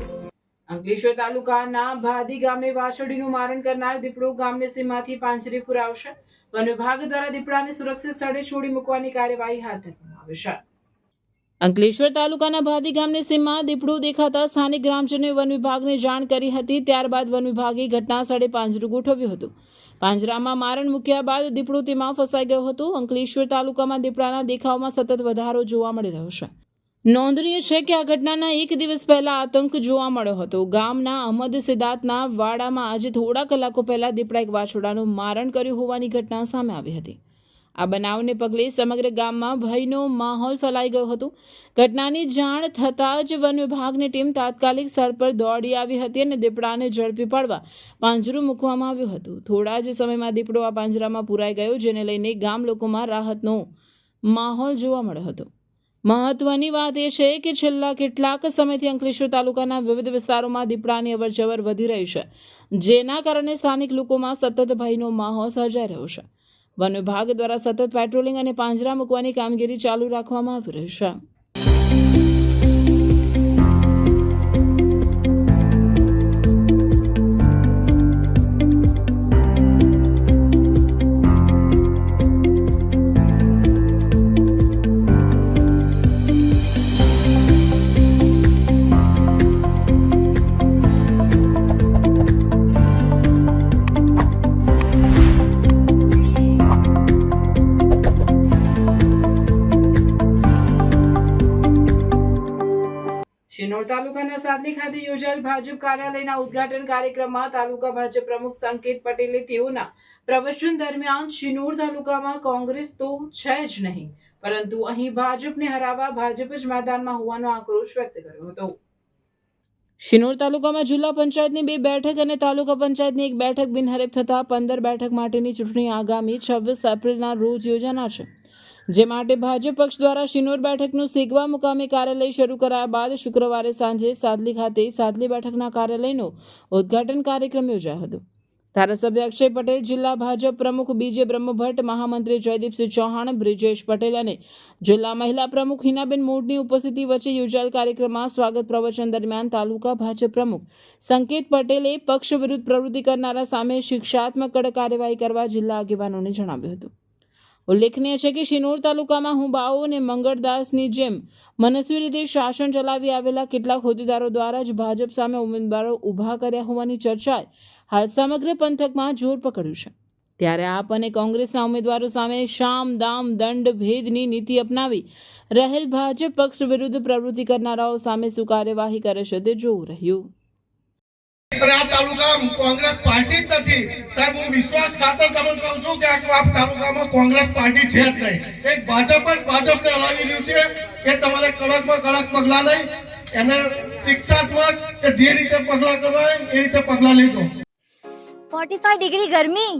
અંકલેશ્વર તાલુકાના ભાદી ગામે વાછરડીનું મારણ કરનાર દીપડો ગામની સીમાથી પાંજરે પુરાવશે। વન વિભાગ દ્વારા દીપડાને સુરક્ષિત સ્થળે છોડી મૂકવાની કાર્યવાહી હાથ ધરવામાં આવી છે। અંકલેશ્વર તાલુકાના ભાદી ગામની સીમમાં દીપડો દેખાતા સ્થાનિક ગ્રામજનોએ વન વિભાગને જાણ કરી હતી। ત્યારબાદ વન વિભાગે ઘટના સ્થળે પાંજરું ગોઠવ્યું હતું। પાંજરામાં મારણ મૂક્યા બાદ દીપડો તેમાં ફસાઈ ગયો હતો। અંકલેશ્વર તાલુકામાં દીપડાના દેખાવમાં સતત વધારો જોવા મળી રહ્યો છે। નોંધનીય છે કે આ ઘટનાના એક દિવસ પહેલા આતંક જોવા મળ્યો હતો। ગામના અહમદ સિદ્ધાર્થના વાડામાં આજે થોડા કલાકો પહેલા દીપડા એક વાછરડાનું મારણ કર્યું હોવાની ઘટના સામે આવી હતી। આ બનાવને પગલે સમગ્ર ગામમાં ભયનો માહોલ ફેલાઈ ગયો હતો। ઘટનાની જાણ થતાં જ વન વિભાગની ટીમ તાત્કાલિક સ્થળ પર દોડી આવી હતી અને દીપડાને ઝડપી પાડવા પાંજરું મૂકવામાં આવ્યું હતું। થોડા જ સમયમાં દીપડો આ પાંજરામાં પુરાઈ ગયો, જેને લઈને ગામ લોકોમાં રાહતનો માહોલ જોવા મળ્યો હતો। મહત્વની વાત એ છે કે છેલ્લા કેટલાક સમયથી અંકલેશ્વર તાલુકાના વિવિધ વિસ્તારોમાં દીપડાની અવરજવર વધી રહી છે, જેના કારણે સ્થાનિક લોકોમાં સતત ભયનો માહોલ સર્જાઈ રહ્યો છે। વન વિભાગ દ્વારા સતત પેટ્રોલિંગ અને પાંજરા મૂકવાની કામગીરી ચાલુ રાખવામાં આવી રહી છે। તાલુકાના સાદલી ખાતે યોજાયેલ ભાજપ કાર્યાલયના ઉદ્ઘાટન કાર્યક્રમમાં તાલુકા ભાજપ પ્રમુખ સંકેત પટેલે તેઓના પ્રવચન દરમિયાન શિનોર તાલુકામાં કોંગ્રેસ તો છે જ નહીં, પરંતુ અહીં ભાજપને હરાવવા ભાજપ જ મેદાનમાં હોવાનો આક્રોશ વ્યક્ત કર્યો હતો. શિનોર તાલુકામાં જિલ્લા પંચાયતની 2 બેઠક અને તાલુકા પંચાયતની 1 બેઠક બિનહરીફ થતા 15 બેઠક માટેની ચૂંટણી આગામી 26 એપ્રિલના રોજ યોજાનાર છે, જે માટે ભાજપ પક્ષ દ્વારા શિનોર બેઠકનું સેગવા મુકામે કાર્યાલય શરૂ કરાયા બાદ શુક્રવારે સાંજે સાદલી ખાતે સાદલી બેઠકના કાર્યાલયનો ઉદ્ઘાટન કાર્યક્રમ યોજાયો હતો. ધારાસભ્ય અક્ષય પટેલ, જિલ્લા ભાજપ પ્રમુખ બીજે બ્રહ્મભટ્ટ, મહામંત્રી જયદીપસિંહ ચૌહાણ, બ્રિજેશ પટેલ અને જિલ્લા મહિલા પ્રમુખ હિનાબેન મોડની ઉપસ્થિતિ વચ્ચે યોજાયેલ કાર્યક્રમમાં સ્વાગત પ્રવચન દરમિયાન તાલુકા ભાજપ પ્રમુખ સંકેત પટેલે પક્ષ વિરુદ્ધ પ્રવૃત્તિ કરનારા સામે શિક્ષાત્મક કડક કાર્યવાહી કરવા જિલ્લા આગેવાનોને જણાવ્યું હતું. ઉલ્લેખનીય છે કે શિનોર તાલુકામાં હુંબાઓ અને મંગળદાસની જેમ મનસ્વી રીતે શાસન ચલાવી આવેલા કેટલાક હોદ્દેદારો દ્વારા જ ભાજપ સામે ઉમેદવારો ઊભા કર્યા હોવાની ચર્ચાએ હાલ સમગ્ર પંથકમાં જોર પકડ્યું છે. ત્યારે આપ અને કોંગ્રેસના ઉમેદવારો સામે શામ દામ દંડ ભેદની નીતિ અપનાવી રહેલ ભાજપ પક્ષ વિરુદ્ધ પ્રવૃત્તિ કરનારાઓ સામે શું કાર્યવાહી કરે છે તે જોવું રહ્યું. આ તાલુકા કોંગ્રેસ પાર્ટી જ નથી સાહેબ. હું વિશ્વાસ ખાતર તમને કહું છું કે આ તાલુકામાં કોંગ્રેસ પાર્ટી છે જ નહીં. એક ભાજપ જ ભાજપને હલાવી રહ્યું છે. એ તમારે કડકમાં કડક પગલા લઈ એને શિક્ષાત્મક કે જે રીતે પગલા કરવા એ રીતે પગલા લેજો. 45 ડિગ્રી ગરમી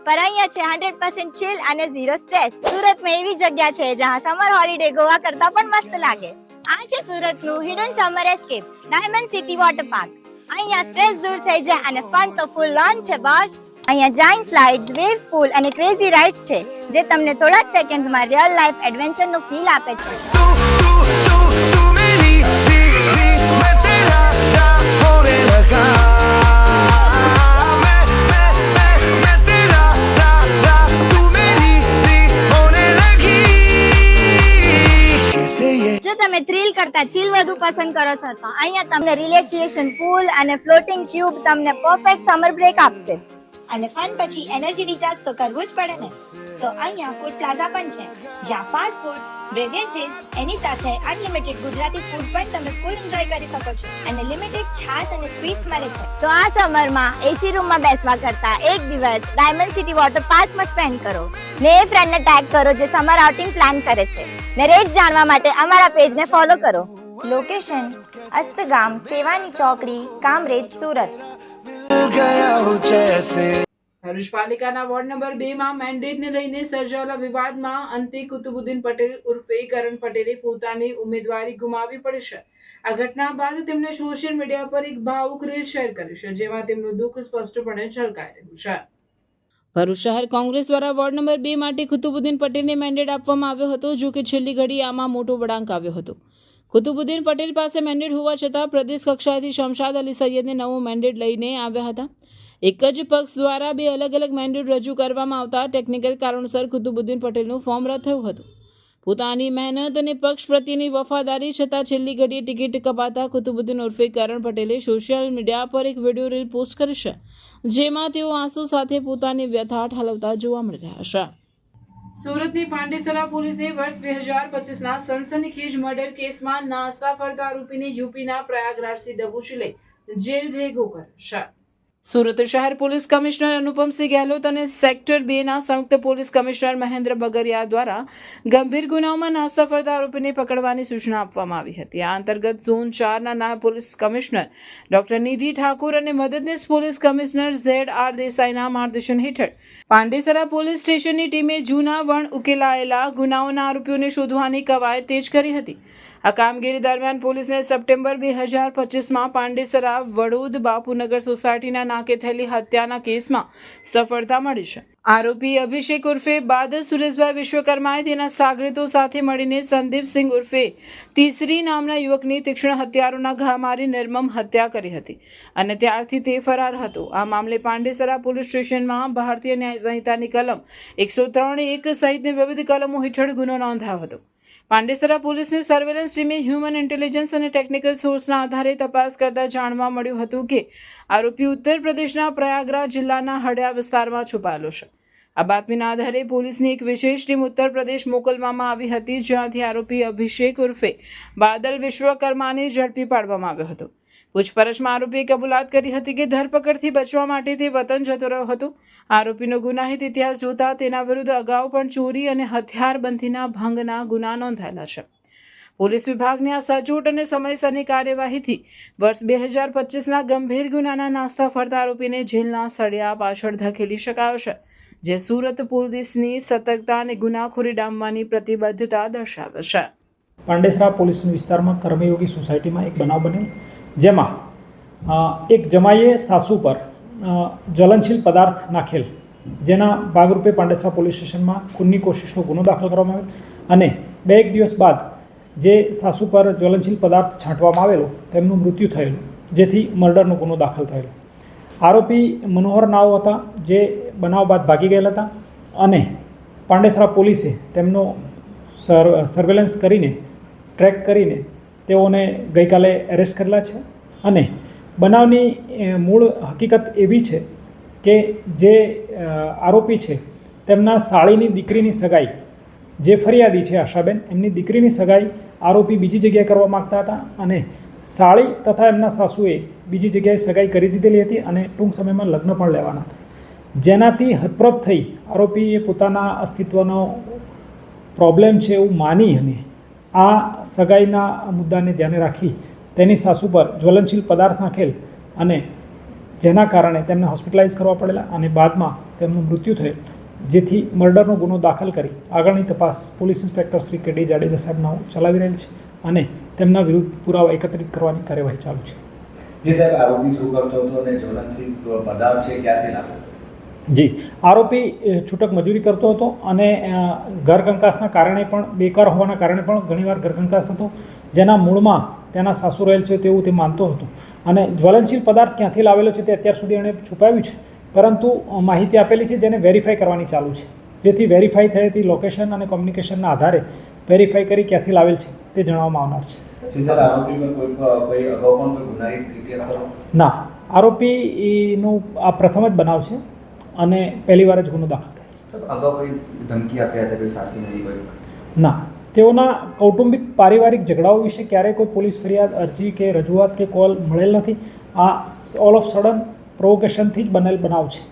પર અહીંયા છે 100% ચિલ અને 0 સ્ટ્રેસ. સુરતમાં એવી જગ્યા છે જ્યાં સમર હોલિડે ગોવા કરતા પણ મસ્ત લાગે. આ છે સુરતનું hidden summer escape diamond city water park. અહીંયા સ્ટ્રેસ દૂર થઈ જાય અને ફન તો ફૂલ ઓન છે બોસ. અહીંયા જાયન્ટ સ્લાઇડ્સ, વેવ પૂલ અને ક્રેઝી રાઇડ્સ છે જે તમને થોડા જ સેકન્ડ્સમાં રિયલ લાઈફ એડવેન્ચરનો ફીલ આપે છે. જો તમે થ્રિલ કરતા ચીલ વધુ પસંદ કરો છો તો અહીંયા તમને રિલેક્સેશન પૂલ અને ફ્લોટિંગ ટ્યુબ તમને પરફેક્ટ સમર બ્રેક આપશે. અને ફન પછી એનર્જી રિચાર્જ તો કરવું જ પડે ને. તો અહીંયા ફૂડ પ્લાઝા પણ છે જ્યાં ફાસ્ટ ફૂડ, બેવરેજીસ એની સાથે અનલિમિટેડ ગુજરાતી ફૂડ પણ તમે ફૂલ એન્જોય કરી શકો છો અને લિમિટેડ છાશ અને સ્વીટ્સ મળે છે. તો આ સમરમાં એસી રૂમમાં બેસવા કરતા એક દિવસ ડાયમંડ સિટી વોટર પાર્કમાં સ્પેન્ડ કરો ને એ ફ્રેન્ડને ટેગ કરો જે સમર આઉટિંગ પ્લાન કરે છે. ને રેટ જાણવા માટે અમારા પેજને ફોલો કરો. લોકેશન અસ્તગામ, સેવાની ચોકડી, કામરેજ, સુરત. ભરૂચ પાલિકાના વોર્ડ નંબર 2 માં મેન્ડેટને લઈને સર્જાયેલા વિવાદમાં અંતે કુતુબુદ્દીન પટેલ ઉર્ફે કરણ પટેલે પોતાની ઉમેદવારી ગુમાવી પડી છે. આ ઘટના બાદ તેમણે સોશિયલ મીડિયા પર એક ભાવુક રીલ શેર કરી છે, જેમાં તેમનું દુઃખ સ્પષ્ટપણે ઝળકાઈ રહ્યું છે. ભરૂચ શહેર કોંગ્રેસ દ્વારા વોર્ડ નંબર 2 માટે કુતુબુદ્દીન પટેલને મેન્ડેટ આપવામાં આવ્યો હતો, જો કે છેલ્લી ઘડી આમાં મોટો વળાંક આવ્યો હતો. કુતુબુદ્દીન પટેલ પાસે મેન્ડેટ હોવા છતાં પ્રદેશ કક્ષાએથી શમશાદ અલી સૈયદને નવો મેન્ડેટ લઈને આવ્યા હતા. એક જ પક્ષ દ્વારા 2 અલગ અલગ મેન્ડેટ રજૂ કરવામાં આવતા ટેકનિકલ કારણોસર કુતુબુદ્દીન પટેલનું ફોર્મ રદ થયું હતું. પોતાની મહેનત અને પક્ષ પ્રત્યેની વફાદારી છતાં છેલ્લી ઘડીએ ટિકિટ કપાતા કુતુબુદ્દીન ઉર્ફે કરણ પટેલે સોશિયલ મીડિયા પર એક વિડીયો રીલ પોસ્ટ કરી છે, જેમાં તેઓ આંસુ સાથે પોતાની વ્યથા ઠાલવતા જોવા મળી રહ્યા છે. સુરતની પાંડેસરા પોલીસે વર્ષ 2025ના સનસનીખેજ મર્ડર કેસમાં નાસ્તા ફરતા આરોપીને યુપીના પ્રયાગરાજથી દબોચી લઈ જેલ ભેગો કર્યો છે. સુરત શહેર પોલીસ કમિશનર અનુપમસિંહ ગેહલોત અને સેક્ટર 2ના સંયુક્ત પોલીસ કમિશનર મહેન્દ્ર બગરિયા દ્વારા ગંભીર ગુનાઓમાં નાસ્તા ફરતા આરોપીને પકડવાની સૂચના આપવામાં આવી હતી. આ અંતર્ગત ઝોન 4ના નાયબ પોલીસ કમિશનર ડોક્ટર નિધિ ઠાકુર અને મદદનીશ પોલીસ કમિશનર ZR દેસાઈના માર્ગદર્શન હેઠળ પાંડેસરા પોલીસ સ્ટેશનની ટીમે જૂના વણ ઉકેલાયેલા ગુનાઓના આરોપીઓને શોધવાની કવાયત તેજ કરી હતી. આ કામગીરી દરમિયાન પોલીસને સપ્ટેમ્બર 2025માં પાંડેસરા વડોદ બાપુનગર સોસાયટીના નાકે થયેલી હત્યાના કેસમાં સફળતા મળી છે. આરોપી અભિષેક ઉર્ફે બાદલ સુરેશભાઈ વિશ્વકર્માએ તેના સાગરીતો સાથે મળીને સંદીપસિંહ ઉર્ફે તીસરી નામના યુવકની તીક્ષ્ણ હથિયારોના ઘા મારી નિર્મમ હત્યા કરી હતી અને ત્યારથી તે ફરાર હતો. આ મામલે પાંડેસરા પોલીસ સ્ટેશનમાં ભારતીય ન્યાય સંહિતાની કલમ 103(1) સહિતની વિવિધ કલમો હેઠળ ગુનો નોંધાયો હતો. પાંડેસરા પોલીસની સર્વેલન્સ ટીમે હ્યુમન ઇન્ટેલિજન્સ અને ટેકનિકલ સોર્સના આધારે તપાસ કરતા જાણવા મળ્યું હતું કે આરોપી ઉત્તર પ્રદેશના પ્રયાગરાજ જિલ્લાના હડિયા વિસ્તારમાં છુપાયેલો છે. આ બાતમીના આધારે પોલીસની એક વિશેષ ટીમ ઉત્તર પ્રદેશ મોકલવામાં આવી હતી, જ્યાંથી આરોપી અભિષેક ઉર્ફે બાદલ વિશ્વકર્માને ઝડપી પાડવામાં આવ્યો હતો. પૂછપરછમાં આરોપીએ કબૂલાત કરી હતી કે ધરપકડથી બચવા માટે તે વતન જતો રહ્યો હતો. આરોપીનો ગુનાહિત ઇતિહાસ જોતા તેના વિરુદ્ધ અગાઉ પણ ચોરી અને હથિયારબંધીના ભંગના ગુના નોંધાયેલા છે. પોલીસ વિભાગની આ સચોટ અને સમયસરની કાર્યવાહીથી વર્ષ 2025ના ગંભીર ગુનાના નાસ્તા ફરતા આરોપીને જેલના સળિયા પાછળ ધકેલી શકાયો છે, જે સુરત પોલીસની સતર્કતા અને ગુનાખોરી ડામવાની પ્રતિબદ્ધતા દર્શાવે છે. પાંડેસરા પોલીસ વિસ્તારમાં કર્મયોગી સોસાયટીમાં એક બનાવ બનેલ, જેમાં એક જમાઈએ સાસુ પર જ્વલનશીલ પદાર્થ નાખેલ, જેના ભાગરૂપે પાંડેસરા પોલીસ સ્ટેશનમાં ખૂનની કોશિશનો ગુનો દાખલ કરવામાં આવેલ અને 2 દિવસ બાદ જે સાસુ પર જ્વલનશીલ પદાર્થ છાંટવામાં આવેલો તેમનું મૃત્યુ થયેલું, જેથી મર્ડરનો ગુનો દાખલ થયેલો. આરોપી મનોહર નાવ હતા, જે બનાવ બાદ ભાગી ગયેલા હતા અને પાંડેસરા પોલીસે તેમનો સર્વેલન્સ કરીને ટ્રેક કરીને તેઓને ગઈકાલે એરેસ્ટ કરેલા છે. અને બનાવની મૂળ હકીકત એવી છે કે જે આરોપી છે તેમના સાળીની દીકરીની સગાઈ, જે ફરિયાદી છે આશાબેન, એમની દીકરીની સગાઈ આરોપી બીજી જગ્યાએ કરવા માગતા હતા અને સાળી તથા એમના સાસુએ બીજી જગ્યાએ સગાઈ કરી દીધેલી હતી અને ટૂંક સમયમાં લગ્ન પણ લેવાના હતા. જેનાથી હતપ્રભ થઈ આરોપીએ પોતાના અસ્તિત્વનો પ્રોબ્લેમ છે એવું માની અને આ સગાઈના મુદ્દાને ધ્યાને રાખી તેની સાસુ પર જ્વલનશીલ પદાર્થ નાખેલ અને જેના કારણે તેમને હોસ્પિટલાઇઝ કરવા પડેલા અને બાદમાં તેમનું મૃત્યુ થયેલ, જેથી મર્ડરનો ગુનો દાખલ કરી આગળની તપાસ પોલીસ ઇન્સ્પેક્ટર શ્રી કે ડી જાડેજા સાહેબ નાઓ ચલાવી રહેલ છે અને તેમના વિરુદ્ધ પુરાવા એકત્રિત કરવાની કાર્યવાહી ચાલુ છે. જી, આરોપી છૂટક મજૂરી કરતો હતો અને ઘર કંકાસના કારણે પણ બેકાર હોવાના કારણે પણ ઘણીવાર ઘર કંકાસ હતો, જેના મૂળમાં તેના સાસુ રહેલ છે તેવું તે માનતો હતો. અને જ્વલનશીલ પદાર્થ ક્યાંથી લાવેલો છે તે અત્યાર સુધી એણે છુપાવ્યું છે, પરંતુ માહિતી આપેલી છે જેને વેરીફાઈ કરવાની ચાલુ છે, જેથી વેરીફાઈ થયેલી લોકેશન અને કોમ્યુનિકેશનના આધારે વેરીફાઈ કરી ક્યાંથી લાવેલ છે તે જણાવવામાં આવનાર છે. ના, આરોપીનો આ પ્રથમ જ બનાવ છે અને પહેલી વાર જ ગુનો દાખલ થયો. ના, તેઓના કૌટુંબિક પારિવારિક ઝઘડાઓ વિશે ક્યારેય કોઈ પોલીસ ફરિયાદ, અરજી કે રજૂઆત કે કોલ મળેલ નથી. આ ઓલ ઓફ સડન પ્રોવોકેશનથી જ બનેલ બનાવ છે.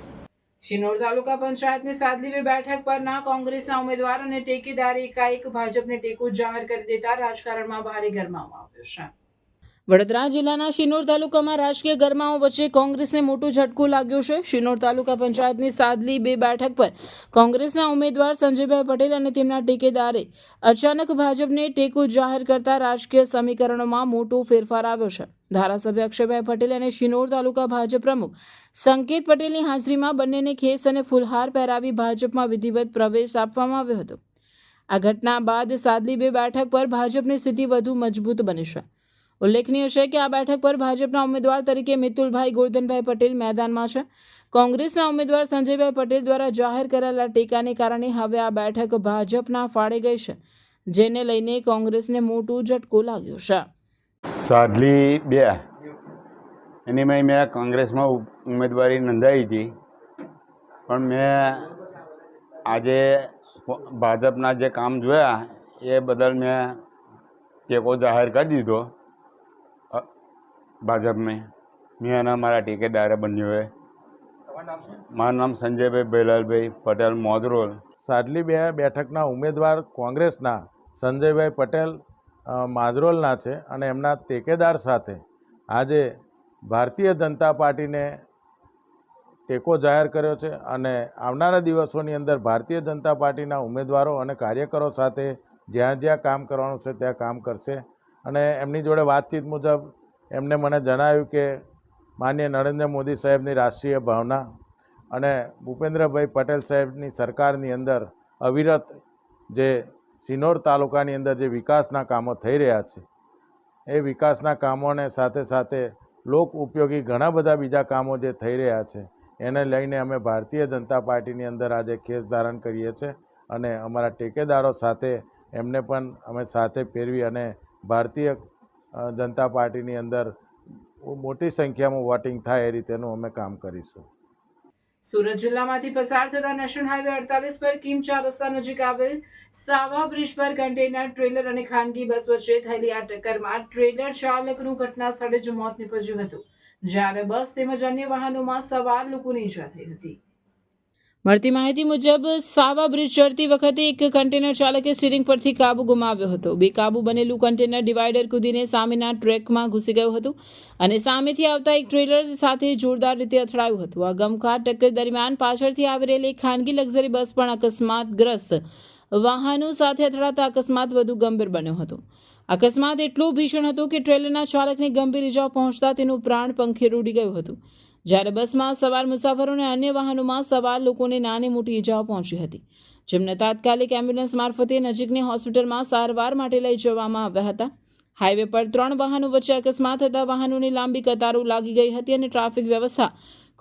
શિનોર તાલુકા પંચાયતની સાદલી બેઠક પરના કોંગ્રેસના ઉમેદવાર અને ટેકેદારે એકાએક ભાજપને ટેકો જાહેર કરી દેતા રાજકારણમાં ભારે ગરમાવો આવ્યો છે. વડોદરા જિલ્લાના શિનોર તાલુકામાં રાજકીય ગરમાવો વચ્ચે કોંગ્રેસને મોટો ઝટકો લાગ્યો છે. શિનોર તાલુકા પંચાયતની સાદલી 2 બેઠક પર કોંગ્રેસના ઉમેદવાર સંજયભાઈ પટેલ અને તેમના ટેકેદારે અચાનક ભાજપને ટેકો જાહેર કરતા રાજકીય સમીકરણોમાં મોટો ફેરફાર આવ્યો છે. ધારાસભ્ય અક્ષયભાઈ પટેલ અને શિનોર તાલુકા ભાજપ પ્રમુખ સંકેત પટેલની હાજરીમાં બંનેને ખેસ અને ફુલહાર પહેરાવી ભાજપમાં વિધિવત પ્રવેશ આપવામાં આવ્યો હતો. આ ઘટના બાદ સાદલી 2 બેઠક પર ભાજપની સ્થિતિ વધુ મજબૂત બની છે. ઉલ્લેખનીય છે કે આ બેઠક પર ભાજપના ઉમેદવાર તરીકે મિતુલભાઈ ગોરધનભાઈ પટેલ મેદાનમાં છે. કોંગ્રેસના ઉમેદવાર સંજયભાઈ પટેલ દ્વારા જાહેર કરાયેલા ટેકાને કારણે હવે આ બેઠક ભાજપના ફાળે ગઈ છે, જેને લઈને કોંગ્રેસને મોટો ઝટકો લાગ્યો છે. સાદલી 2 એનીમાં મેં કોંગ્રેસમાં ઉમેદવારી નોંધાવી હતી, પણ મેં આજે ભાજપના જે કામ જોયા એ બદલ મેં ટેકો જાહેર કરી દીધો ભાજપને. મેં અને મારા ટેકેદારે બંનેઓએ. મારું નામ સંજયભાઈ ભૈલાલભાઈ પટેલ મોજરોલ. સાદલી 2 બેઠકના ઉમેદવાર કોંગ્રેસના સંજયભાઈ પટેલ માજરોલના છે અને એમના ટેકેદાર સાથે આજે ભારતીય જનતા પાર્ટીને ટેકો જાહેર કર્યો છે અને આવનારા દિવસોની અંદર ભારતીય જનતા પાર્ટીના ઉમેદવારો અને કાર્યકરો સાથે જ્યાં જ્યાં કામ કરવાનું છે ત્યાં કામ કરશે. અને એમની જોડે વાતચીત મુજબ એમને મને જણાવ્યું કે માનનીય નરેન્દ્ર મોદી સાહેબની રાષ્ટ્રીય ભાવના અને ભૂપેન્દ્રભાઈ પટેલ સાહેબની સરકારની અંદર અવિરત જે શિનોર તાલુકાની અંદર જે વિકાસના કામો થઈ રહ્યા છે એ વિકાસના કામોને સાથે સાથે લોક ઉપયોગી ઘણા બધા બીજા કામો જે થઈ રહ્યા છે એને લઈને અમે ભારતીય જનતા પાર્ટીની અંદર આજે ખેસ ધારણ કરીએ છીએ અને અમારા ટેકેદારો સાથે એમને પણ અમે સાથે ફેરવી અને ભારતીય જનતા પાર્ટીની અંદર મોટી સંખ્યામાં વોટિંગ થાય એ રીતેનું અમે કામ કરીશું. સુરત જિલ્લામાંથી પસાર થતા નેશનલ હાઈવે 48 પર કિમ 4 રસ્તા નજીક આવેલ સાવા બ્રિજ પર કન્ટેનર ટ્રેલર અને ખાનગી બસ વચ્ચે થયેલી આ ટક્કરમાં ટ્રેલર ચાલકનું ઘટના સ્થળે જ મોત નીપજ્યું હતું, જ્યારે બસ તેમજ અન્ય વાહનોમાં સવાર લોકોને ઈજા થઈ હતી. મળતી માહિતી મુજબ સાવા બ્રિજ ચડતી વખતે એક કન્ટેનર ચાલકે સ્ટીરિંગ પરથી કાબુ ગુમાવ્યો હતો. બેકાબુ બનેલું કન્ટેનર ડિવાઈડર કૂદીને સામેના ટ્રેકમાં ઘૂસી ગયું હતું અને સામેથી આવતા એક ટ્રેલર સાથે જોરદાર રીતે અથડાયું હતું. આ ગમખાર ટક્કર દરમિયાન પાછળથી આવી રહેલી એક ખાનગી લક્ઝરી બસ પણ અકસ્માતગ્રસ્ત વાહનો સાથે અથડાતા અકસ્માત વધુ ગંભીર બન્યો હતો. અકસ્માત એટલો ભીષણ હતો કે ટ્રેલરના ચાલકને ગંભીર ઇજાઓ પહોંચતા તેનું પ્રાણ પંખે ઉડી ગયું હતું, જ્યારે બસમાં સવાર મુસાફરો અને અન્ય વાહનોમાં સવાર લોકોને નાની મોટી ઈજાઓ પહોંચી હતી, જેમને તાત્કાલિક એમ્બ્યુલન્સ મારફતે નજીકની હોસ્પિટલમાં સારવાર માટે લઈ જવામાં આવ્યા હતા. હાઈવે પર 3 વાહનો વચ્ચે અકસ્માત થતા વાહનોની લાંબી કતારો લાગી ગઈ હતી અને ટ્રાફિક વ્યવસ્થા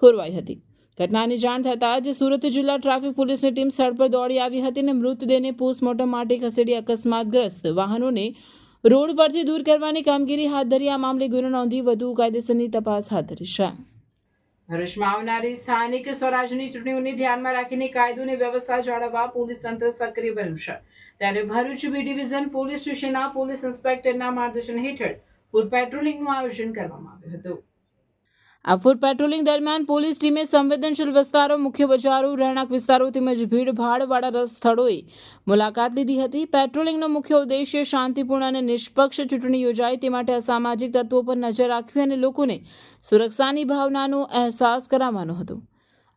ખોરવાઈ હતી. ઘટનાની જાણ થતાં જ સુરત જિલ્લા ટ્રાફિક પોલીસની ટીમ સ્થળ પર દોડી આવી હતી અને મૃતદેહને પોસ્ટમોર્ટમ માટે ખસેડી અકસ્માતગ્રસ્ત વાહનોને રોડ પરથી દૂર કરવાની કામગીરી હાથ ધરી આ મામલે ગુનો નોંધી વધુ કાયદેસરની તપાસ હાથ ધરી છે. ભરૂચમાં આવનારી સ્થાનિક સ્વરાજની ચૂંટણીઓને ધ્યાનમાં રાખીને કાયદો અને વ્યવસ્થા જાળવવા પોલીસ તંત્ર સક્રિય બન્યું છે, ત્યારે ભરૂચ બી ડિવિઝન પોલીસ સ્ટેશનના પોલીસ ઇન્સ્પેક્ટરના માર્ગદર્શન હેઠળ ફૂડ પેટ્રોલિંગનું આયોજન કરવામાં આવ્યું હતું. આ ફૂડ પેટ્રોલિંગ દરમિયાન પોલીસ ટીમે સંવેદનશીલ વિસ્તારો, મુખ્ય બજારો, રહેણાંક વિસ્તારો તેમજ ભીડભાડવાળા સ્થળોએ મુલાકાત લીધી હતી. પેટ્રોલિંગનો મુખ્ય ઉદ્દેશ્ય શાંતિપૂર્ણ અને નિષ્પક્ષ ચૂંટણી યોજાય તે માટે અસામાજિક તત્વો પર નજર રાખવી અને લોકોને સુરક્ષાની ભાવનાનો અહેસાસ કરાવવાનો હતો.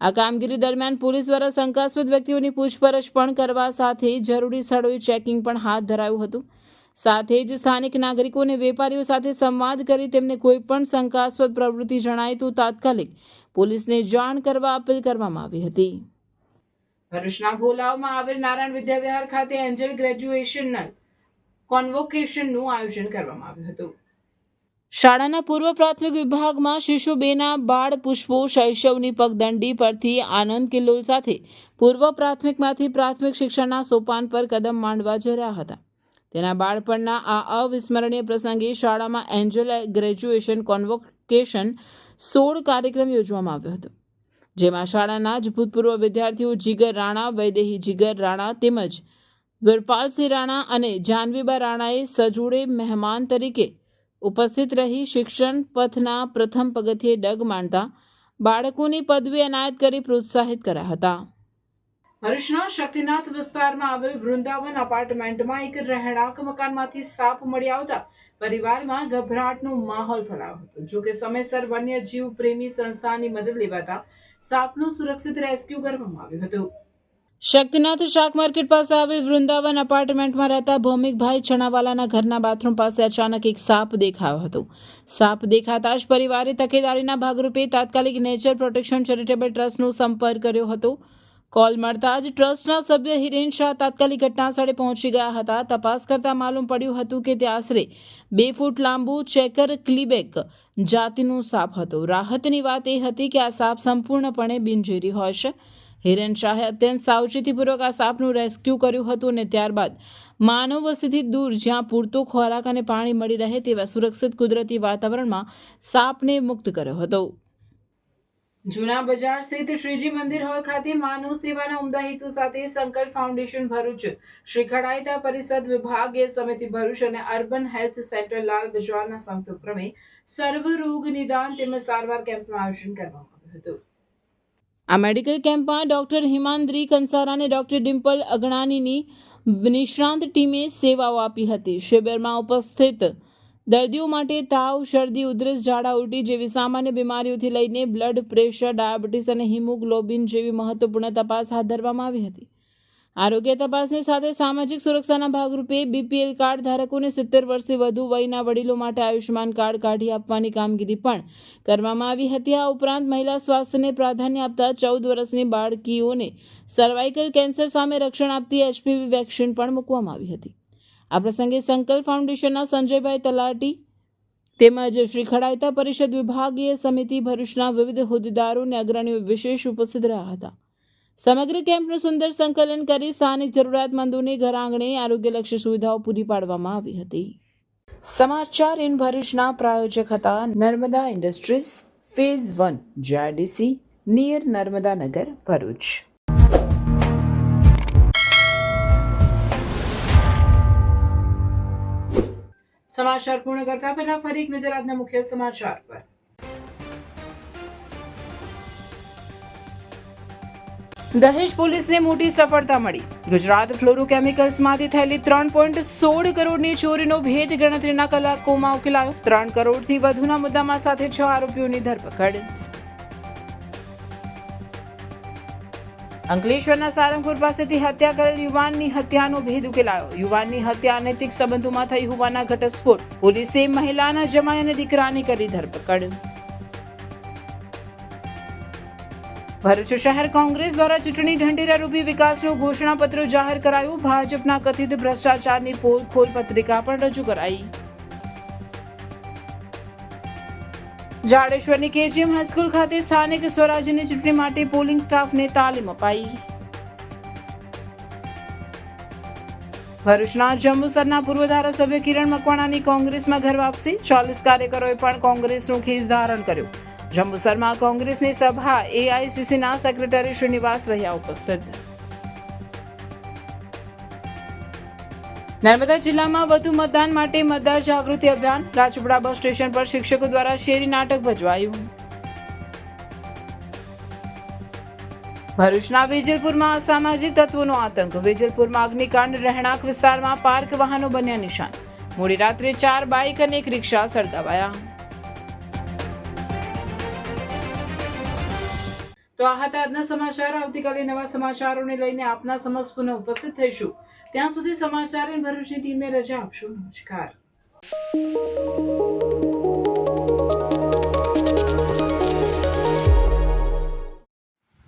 આ કામગીરી દરમિયાન પોલીસ દ્વારા શંકાસ્પદ વ્યક્તિઓની પૂછપરછ પણ કરવા સાથે જરૂરી સ્થળોએ ચેકિંગ પણ હાથ ધરાયું હતું. સાથે જ સ્થાનિક નાગરિકો અને વેપારીઓ સાથે સંવાદ કરી તેમને કોઈ પણ શંકાસ્પદ પ્રવૃત્તિ જણાય તો તાત્કાલિક પોલીસને જાણ કરવા અપીલ કરવામાં આવી હતી. ભરૂચના ભોલાવમાં આવેલ નારાયણ વિદ્યાવિહાર ખાતે એન્જલ ગ્રેજ્યુએશનલ કોન્વોકેશનનું આયોજન કરવામાં આવ્યું હતું. શાળાના પૂર્વ પ્રાથમિક વિભાગમાં શિશુ 2ના બાળ પુષ્પો શૈશવની પગદંડી પરથી આનંદ કિલ્લોલ સાથે પૂર્વ પ્રાથમિકમાંથી પ્રાથમિક શિક્ષણના સોપાન પર કદમ માંડવા જઈ રહ્યા હતા. તેના બાળપણના આ અવિસ્મરણીય પ્રસંગે શાળામાં એન્જલ ગ્રેજ્યુએશન કોન્વોકેશન 16 કાર્યક્રમ યોજવામાં આવ્યો હતો, જેમાં શાળાના જ ભૂતપૂર્વ વિદ્યાર્થીઓ જીગર રાણા, વૈદેહી જીગર રાણા તેમજ વીરપાલસિંહ રાણા અને જાનવીબા રાણાએ સજોડે મહેમાન તરીકે ઉપસ્થિત રહી શિક્ષણ પથના પ્રથમ પગથિયે ડગ માંડતા બાળકોની પદવી એનાયત કરી પ્રોત્સાહિત કર્યા હતા. ભરૂચના શક્તિનાથ વિસ્તારમાં આવેલ વૃંદાવન અપાર્ટમેન્ટમાં એક રહેણાંક મકાનમાંથી સાપ મળી આવતા પરિવારમાં ગભરાટનો માહોલ ફેલાયો હતો. જોકે સમયસર વન્યજીવ પ્રેમી સંસ્થાની મદદ લેવાતા સાપનું સુરક્ષિત રેસ્ક્યુ કરવામાં આવ્યું હતું. શક્તિનાથ શાક માર્કેટ પાસે આવેલ વૃંદાવન અપાર્ટમેન્ટમાં રહેતા ભૌમિકભાઈ ચણાવાલાના ઘરના બાથરૂમ પાસે અચાનક એક સાપ દેખાયો હતો. સાપ દેખાતા જ પરિવારે તકેદારીના ભાગરૂપે તાત્કાલિક નેચર પ્રોટેક્શન ચેરિટેબલ ટ્રસ્ટનો સંપર્ક કર્યો હતો. કોલ મળતા જ ટ્રસ્ટના સભ્ય હિરેન શાહ તાત્કાલિક ઘટનાસ્થળે પહોંચી ગયા હતા. તપાસ કરતા માલુમ પડ્યું હતું કે તે આશરે 2 ફૂટ લાંબુ ચેકર ક્લીબેક જાતિનો સાપ હતો. રાહતની વાત એ હતી કે આ સાપ સંપૂર્ણપણે બિનઝેરી હોય છે. હિરેન શાહે અત્યંત સાવચેતીપૂર્વક આ સાપનું રેસ્ક્યુ કર્યું હતું અને ત્યારબાદ માનવ વસ્તીથી દૂર જ્યાં પૂરતો ખોરાક અને પાણી મળી રહે તેવા સુરક્ષિત કુદરતી વાતાવરણમાં સાપને મુક્ત કર્યો હતો. જૂના બજાર સ્થિત શ્રીજી મંદિર હોલ ખાતે માનવ સેવાના ઉમદા હેતુ સાથે સંકલ્પ ફાઉન્ડેશન ભરૂચ, શ્રી ખડાયતા પરિષદ વિભાગીય સમિતિ ભરૂચ અને અર્બન હેલ્થ સેન્ટર લાલ બજારના સંયુક્ત ઉપક્રમે સર્વરોગ નિદાન તેમજ સારવાર કેમ્પનું આયોજન કરવામાં આવ્યું હતું. આ મેડિકલ કેમ્પમાં ડોક્ટર હિમાંદ્રી કંસારા અને ડોક્ટર ડિમ્પલ અગણાનીની નિષ્ણાંત ટીમે સેવાઓ આપી હતી. શિબિરમાં ઉપસ્થિત દર્દીઓ માટે તાવ, શરદી, ઉધરસ, ઝાડા ઉલટી જેવી સામાન્ય બીમારીઓથી લઈને બ્લડ પ્રેશર, ડાયાબિટીસ અને હિમોગ્લોબિન જેવી મહત્વપૂર્ણ તપાસ હાથ ધરવામાં આવી હતી. આરોગ્ય તપાસની સાથે સામાજિક સુરક્ષાના ભાગરૂપે બીપીએલ કાર્ડ ધારકોને 70 વર્ષથી વધુ વયના વડીલો માટે આયુષ્યમાન કાર્ડ કાઢી આપવાની કામગીરી પણ કરવામાં આવી હતી. આ ઉપરાંત મહિલા સ્વાસ્થ્યને પ્રાધાન્ય આપતા 14 વર્ષની બાળકીઓને સર્વાઇકલ કેન્સર સામે રક્ષણ આપતી HPV વેક્સિન પણ મૂકવામાં આવી હતી. આ પ્રસંગે સંકલ્પ ફાઉન્ડેશનના સંજયભાઈ તલાટી તેમજ શ્રી ખડાયતા પરિષદ વિભાગીય સમિતિ ભરૂચના વિવિધ હોદ્દેદારો અને અગ્રણીઓ વિશેષ ઉપસ્થિત રહ્યા હતા. સમગ્ર કેમ્પનું સુંદર સંકલન કરી સ્થાનિક જરૂરિયાતમંદોને ઘર આંગણે આરોગ્યલક્ષી સુવિધાઓ પૂરી પાડવામાં આવી હતી. સમાચાર ઇન ભરૂચના પ્રાયોજક હતા Narmada industries, phase 1 JIDC, near Narmadanagar, Bharuch. સમાચાર પૂર્ણ કરતા પહેલા ફરી એક નજર આજના મુખ્ય સમાચાર પર. દહેજ પોલીસને મોટી સફળતા મળી. ગુજરાત ફ્લોરોકેમિકલ્સમાંથી થયેલી 3.16 કરોડની ચોરીનો ભેદ ગણતરીના કલાકોમાં ઉકેલાયો. 3 કરોડથી વધુના મુદ્દામાલ સાથે 6 આરોપીઓની ધરપકડ. અંકલેશ્વરના સારંગપુર પાસેથી હત્યા કરેલ યુવાનની હત્યાનો ભેદ ઉકેલાયો. યુવાનની હત્યા અનૈતિક સંબંધોમાં થઈ હોવાના ઘટસ્ફોટ. પોલીસે મહિલાના જમાઈ અને દીકરાની કરી ધરપકડ. ભરૂચ શહેર કોંગ્રેસ દ્વારા ચૂંટણી ઢંઢેરા રૂપી વિકાસનું ઘોષણાપત્ર જાહેર કરાયું. ભાજપના કથિત ભ્રષ્ટાચારની પોલખોલ પત્રિકા પણ રજૂ કરાઈ. જાડેશ્વરની કેજીએમ હાઈસ્કૂલ ખાતે સ્થાનિક સ્વરાજ્યની ચૂંટણી માટે પોલિંગ સ્ટાફને તાલીમ અપાઈ. ભરૂચના જંબુસરના પૂર્વ ધારાસભ્ય કિરણ મકવાણાની કોંગ્રેસમાં ઘર વાપસી. 40 કાર્યકરોએ પણ કોંગ્રેસનું ખેસ ધારણ કર્યું. જંબુસરમાં કોંગ્રેસની સભા એઆઈસીસીના સેક્રેટરી શ્રીનિવાસ રહ્યા ઉપસ્થિત. નર્મદા જિલ્લામાં વધુ મતદાન માટે મતદાર જાગૃતિ અભિયાન. રાજપીપળા બસ સ્ટેશન પર શિક્ષકો દ્વારા શેરી નાટક ભજવાયું. ભરૂચના વેજલપુરમાં અસામાજિક તત્વોનો આતંક. વેજલપુરમાં અગ્નિકાંડ. રહેણાંક વિસ્તારમાં પાર્ક વાહનો બન્યા નિશાન. મોડી રાત્રે 4 બાઇક અને 1 રિક્ષા સળગાવાયા. તો આ હતા આજના સમાચાર. આવતીકાલે નવા સમાચારોને લઈને આપના સમક્ષ પુનઃ ઉપસ્થિત થઈશું. ત્યાં સુધી સમાચાર ભરૂચની ટીમને રજા આપશો. નમસ્કાર.